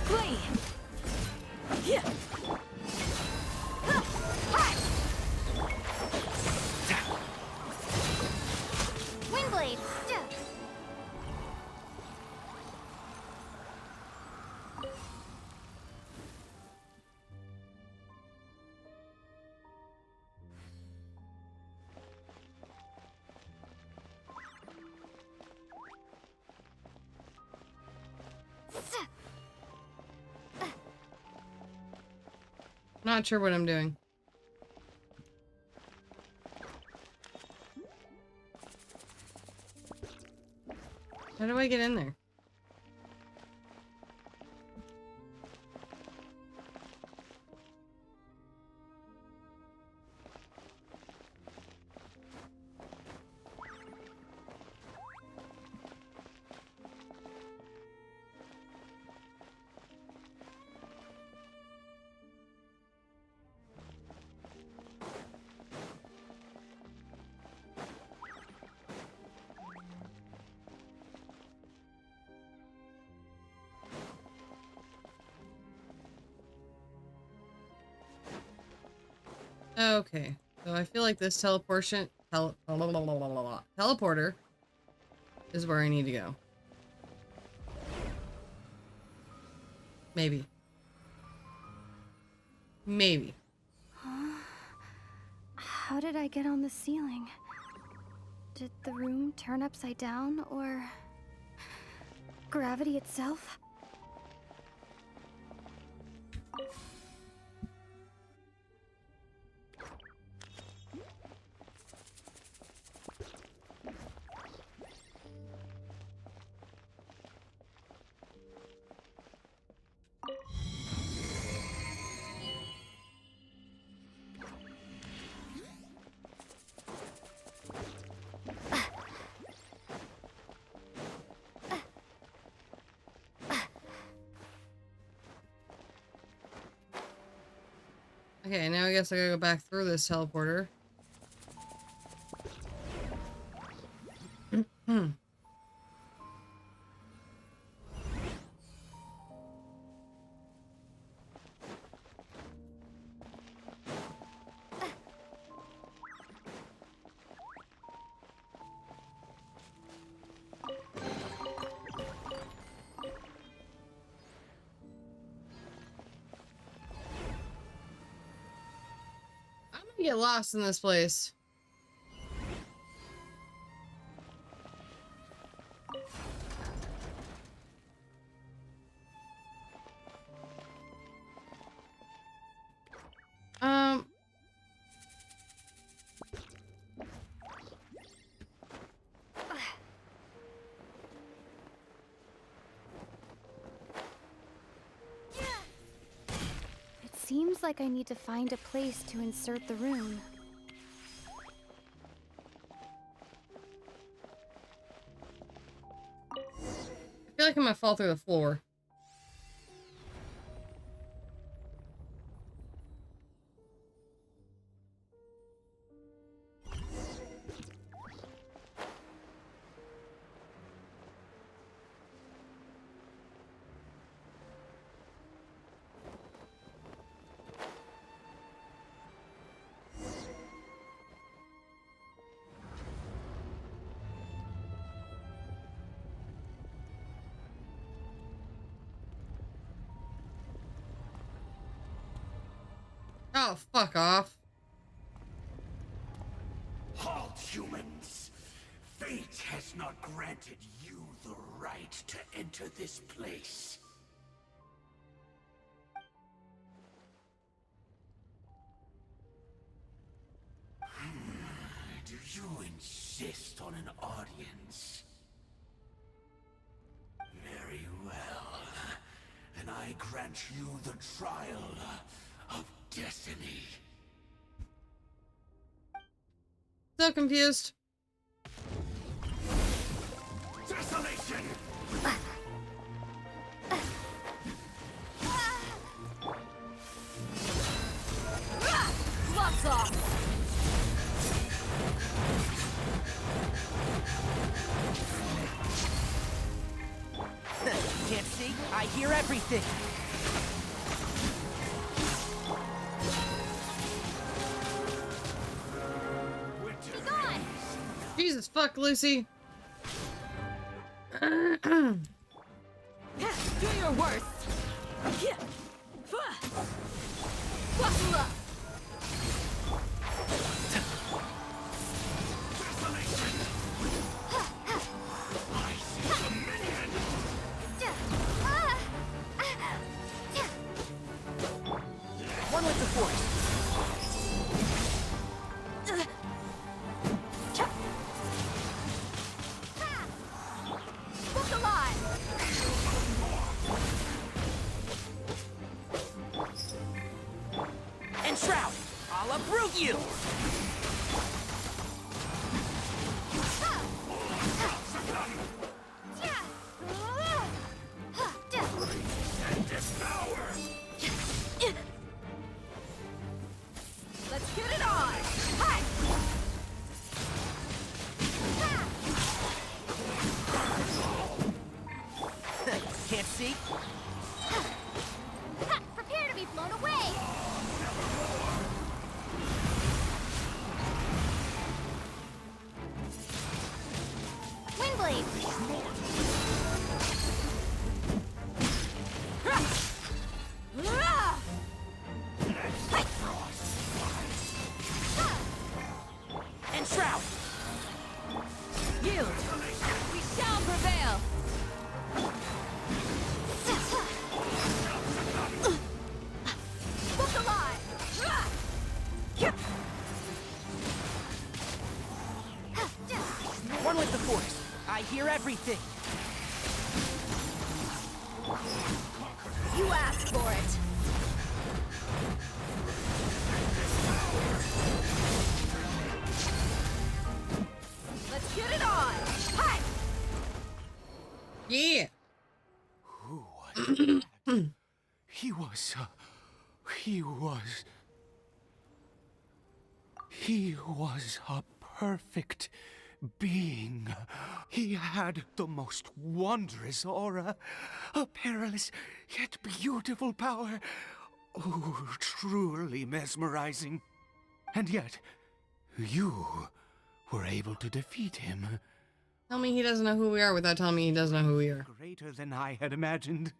Flee! Yeah. Windblade! Not sure what I'm doing. How do I get in there? Okay, so I feel like this teleporter is where I need to go. Maybe. Maybe. How did I get on the ceiling? Did the room turn upside down, or gravity itself? Okay, now I guess I gotta go back through this teleporter. I'm gonna get lost in this place. Um. It seems like I need to find a place to insert the rune. I feel like I'm gonna fall through the floor. Oh, fuck off. Halt, humans! Fate has not granted you the right to enter this place. Do you insist on an audience? Very well. Then I grant you the trial of destiny. So confused. Desolation! Gloves off! Can't see? I hear everything. Jesus fuck, Lucy. Do your worst! Buckle up! One with the force. Book alive! And Shroud, I'll uproot you! Let's get it on! Hi! Can't see? Prepare to be blown away! Windblade! And Shroud! Yield! We shall prevail! Book alive! One with the force. I hear everything. You asked for it! Let's get it on! Hi! Yeah. Who was that? He was a perfect being. He had the most wondrous aura, a perilous yet beautiful power. Oh, truly mesmerizing. And yet, you were able to defeat him. Tell me he doesn't know who we are without telling me he doesn't know who we are. Greater than I had imagined.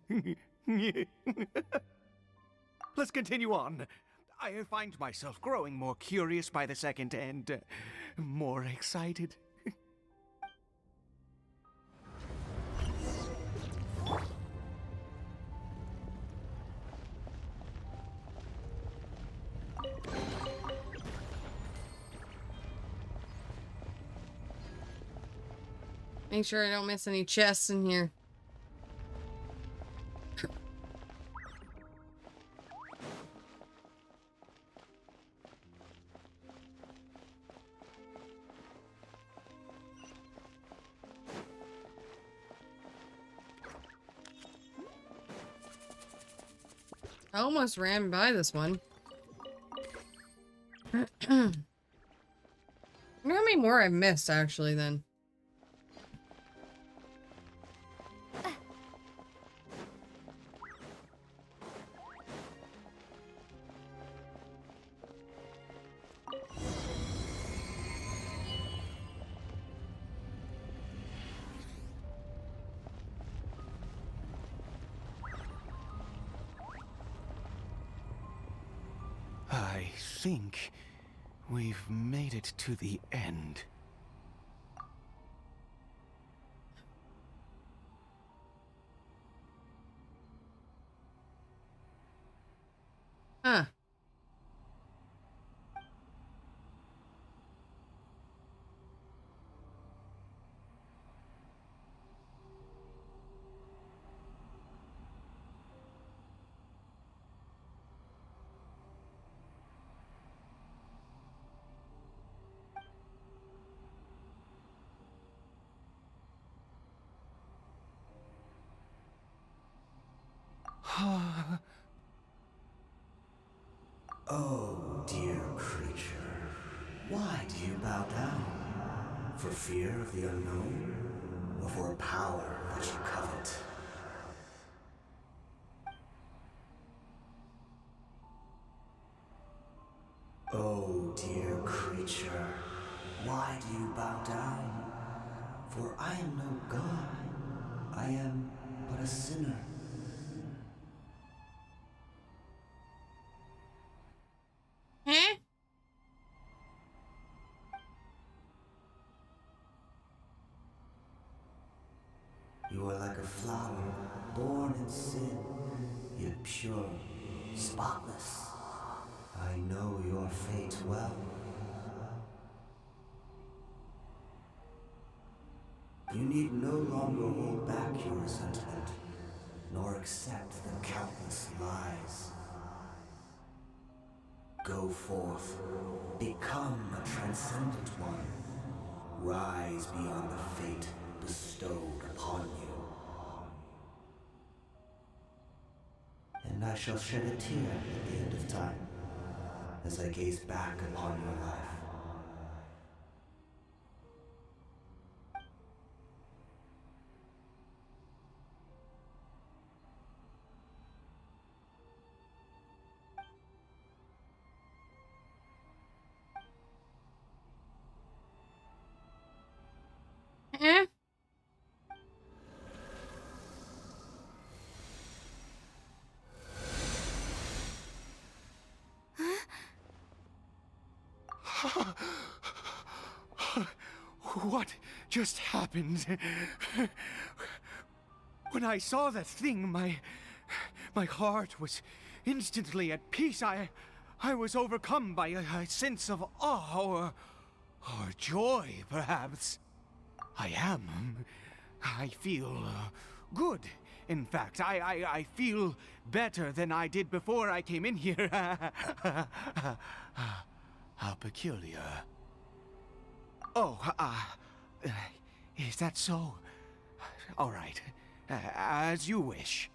Let's continue on. I find myself growing more curious by the second and more excited. Make sure I don't miss any chests in here. I almost ran by this one. I wonder how many more I've missed, actually, then. I think we've made it to the end. Huh. Oh, dear creature, why do you bow down? For fear of the unknown? Or for a power that you covet? Oh, dear creature, why do you bow down? For I am no god. I am but a sinner. Huh? You are like a flower, born in sin, yet pure, spotless. I know your fate well. You need no longer hold back your resentment, nor accept the countless lies. Go forth, become a transcendent one. Rise beyond the fate bestowed upon you. And I shall shed a tear at the end of time, as I gaze back upon your life. Huh? What just happened? When I saw that thing, my heart was instantly at peace. I was overcome by a sense of awe or joy, perhaps. I feel good. In fact, I feel better than I did before I came in here. How peculiar. Oh, is that so? All right, as you wish.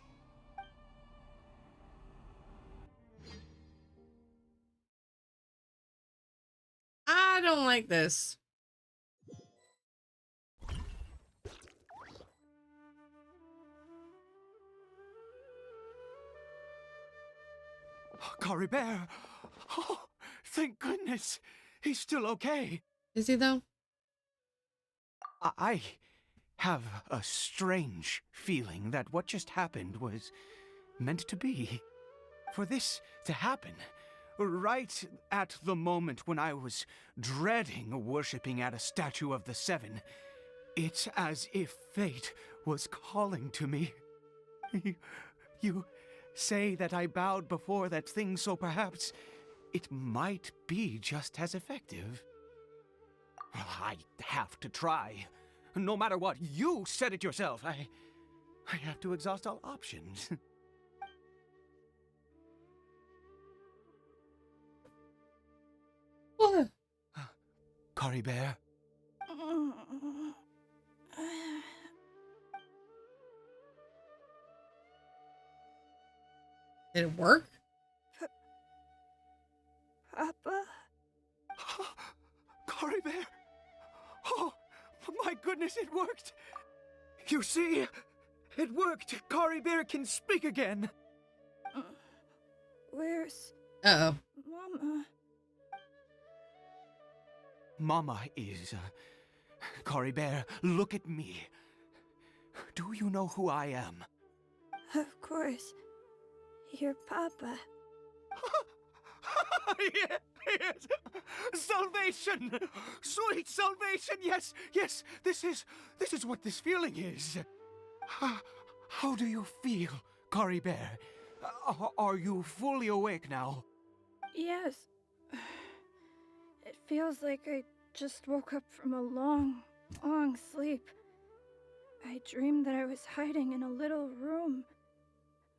I don't like this. Cory Bear! Oh, thank goodness! He's still okay. Is he though? I have a strange feeling that what just happened was meant to be. For this to happen, right at the moment when I was dreading worshipping at a statue of the Seven, it's as if fate was calling to me. You say that I bowed before that thing, so perhaps it might be just as effective. I have to try. No matter what, you said it yourself. I have to exhaust all options. What? Cory Bear? Did it work? Papa? Cory Bear? Oh, my goodness, it worked! You see? It worked! Cory Bear can speak again! Where's Uh-oh. Mama? Mama is... Cory Bear, look at me. Do you know who I am? Of course. Your Papa. Yes. Salvation! Sweet salvation! Yes, yes, this is what this feeling is. How do you feel, Cory Bear? Are you fully awake now? Yes. It feels like I just woke up from a long, long sleep. I dreamed that I was hiding in a little room.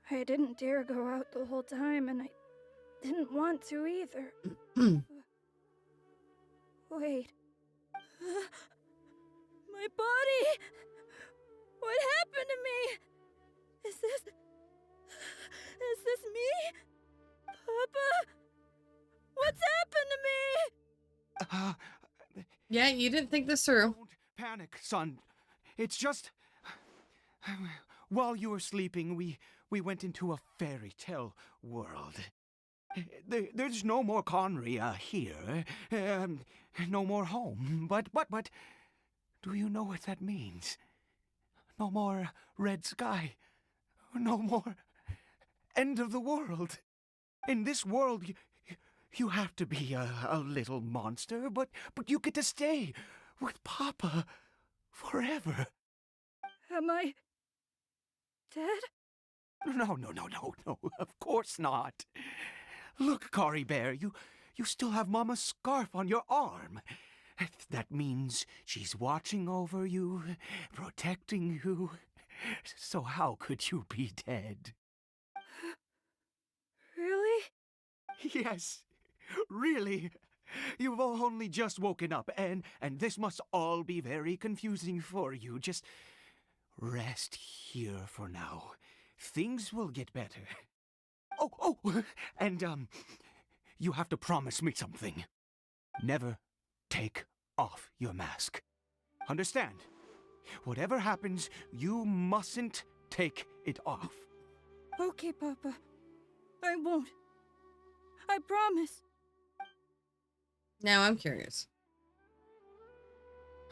I didn't dare go out the whole time, and I didn't want to either. Wait. My body! What happened to me? Is this me? Papa? What's happened to me? Yeah, you didn't think this through. Don't panic, son. It's just... While you were sleeping, we went into a fairy tale world. There's no more Conria here. No more home. But, do you know what that means? No more red sky. No more end of the world. In this world, you have to be a little monster, but you get to stay with Papa forever. Am I dead? No, of course not. Look, Cory Bear, you still have Mama's scarf on your arm. That means she's watching over you, protecting you. So how could you be dead? Really? Yes, really. You've only just woken up, and this must all be very confusing for you. Just rest here for now. Things will get better. Oh, and, you have to promise me something. Never take off your mask. Understand? Whatever happens, you mustn't take it off. Okay, Papa. I won't. I promise. Now I'm curious.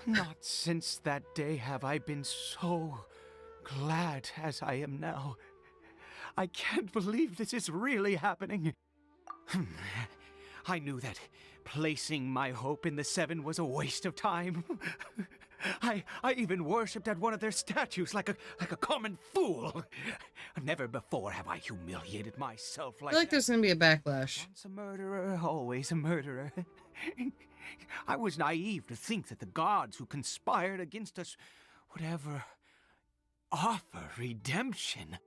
Not since that day have I been so glad as I am now. I can't believe this is really happening. I knew that placing my hope in the Seven was a waste of time. I even worshipped at one of their statues like a common fool. Never before have I humiliated myself I like feel like that. there's gonna be a backlash. Once a murderer, always a murderer. I was naive to think that the gods who conspired against us would ever offer redemption.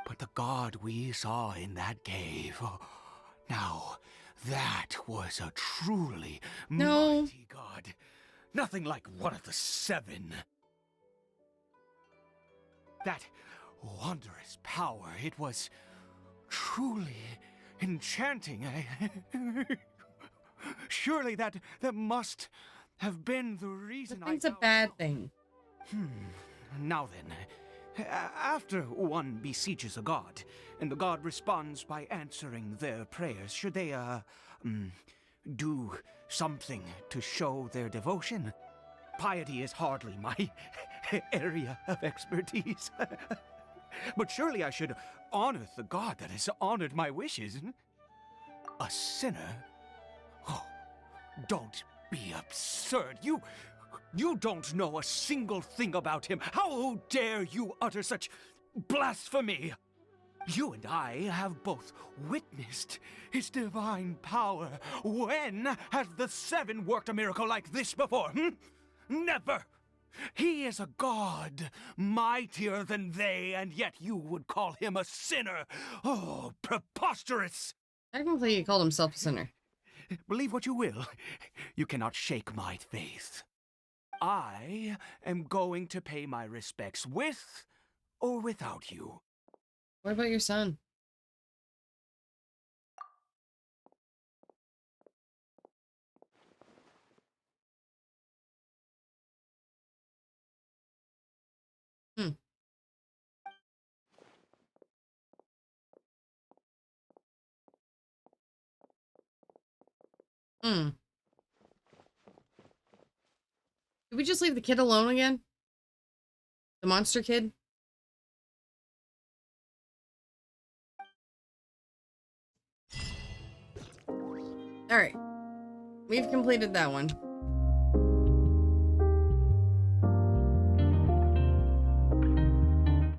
But the god we saw in that cave, now that was a truly mighty god. Nothing like one of the Seven. That wondrous power, it was truly enchanting. Surely that must have been the reason It's a bad thing. Now then, after one besieges a god, and the god responds by answering their prayers, should they, do something to show their devotion? Piety is hardly my area of expertise. But surely I should honor the god that has honored my wishes. A sinner? Oh, don't be absurd. You don't know a single thing about him. How dare you utter such blasphemy? You and I have both witnessed his divine power. When has the Seven worked a miracle like this before? Never! He is a god, mightier than they, and yet you would call him a sinner. Oh, preposterous! Technically, he called himself a sinner. Believe what you will, you cannot shake my faith. I am going to pay my respects with or without you. What about your son? Hmm. Hmm. Did we just leave the kid alone again? The monster kid? Alright. We've completed that one.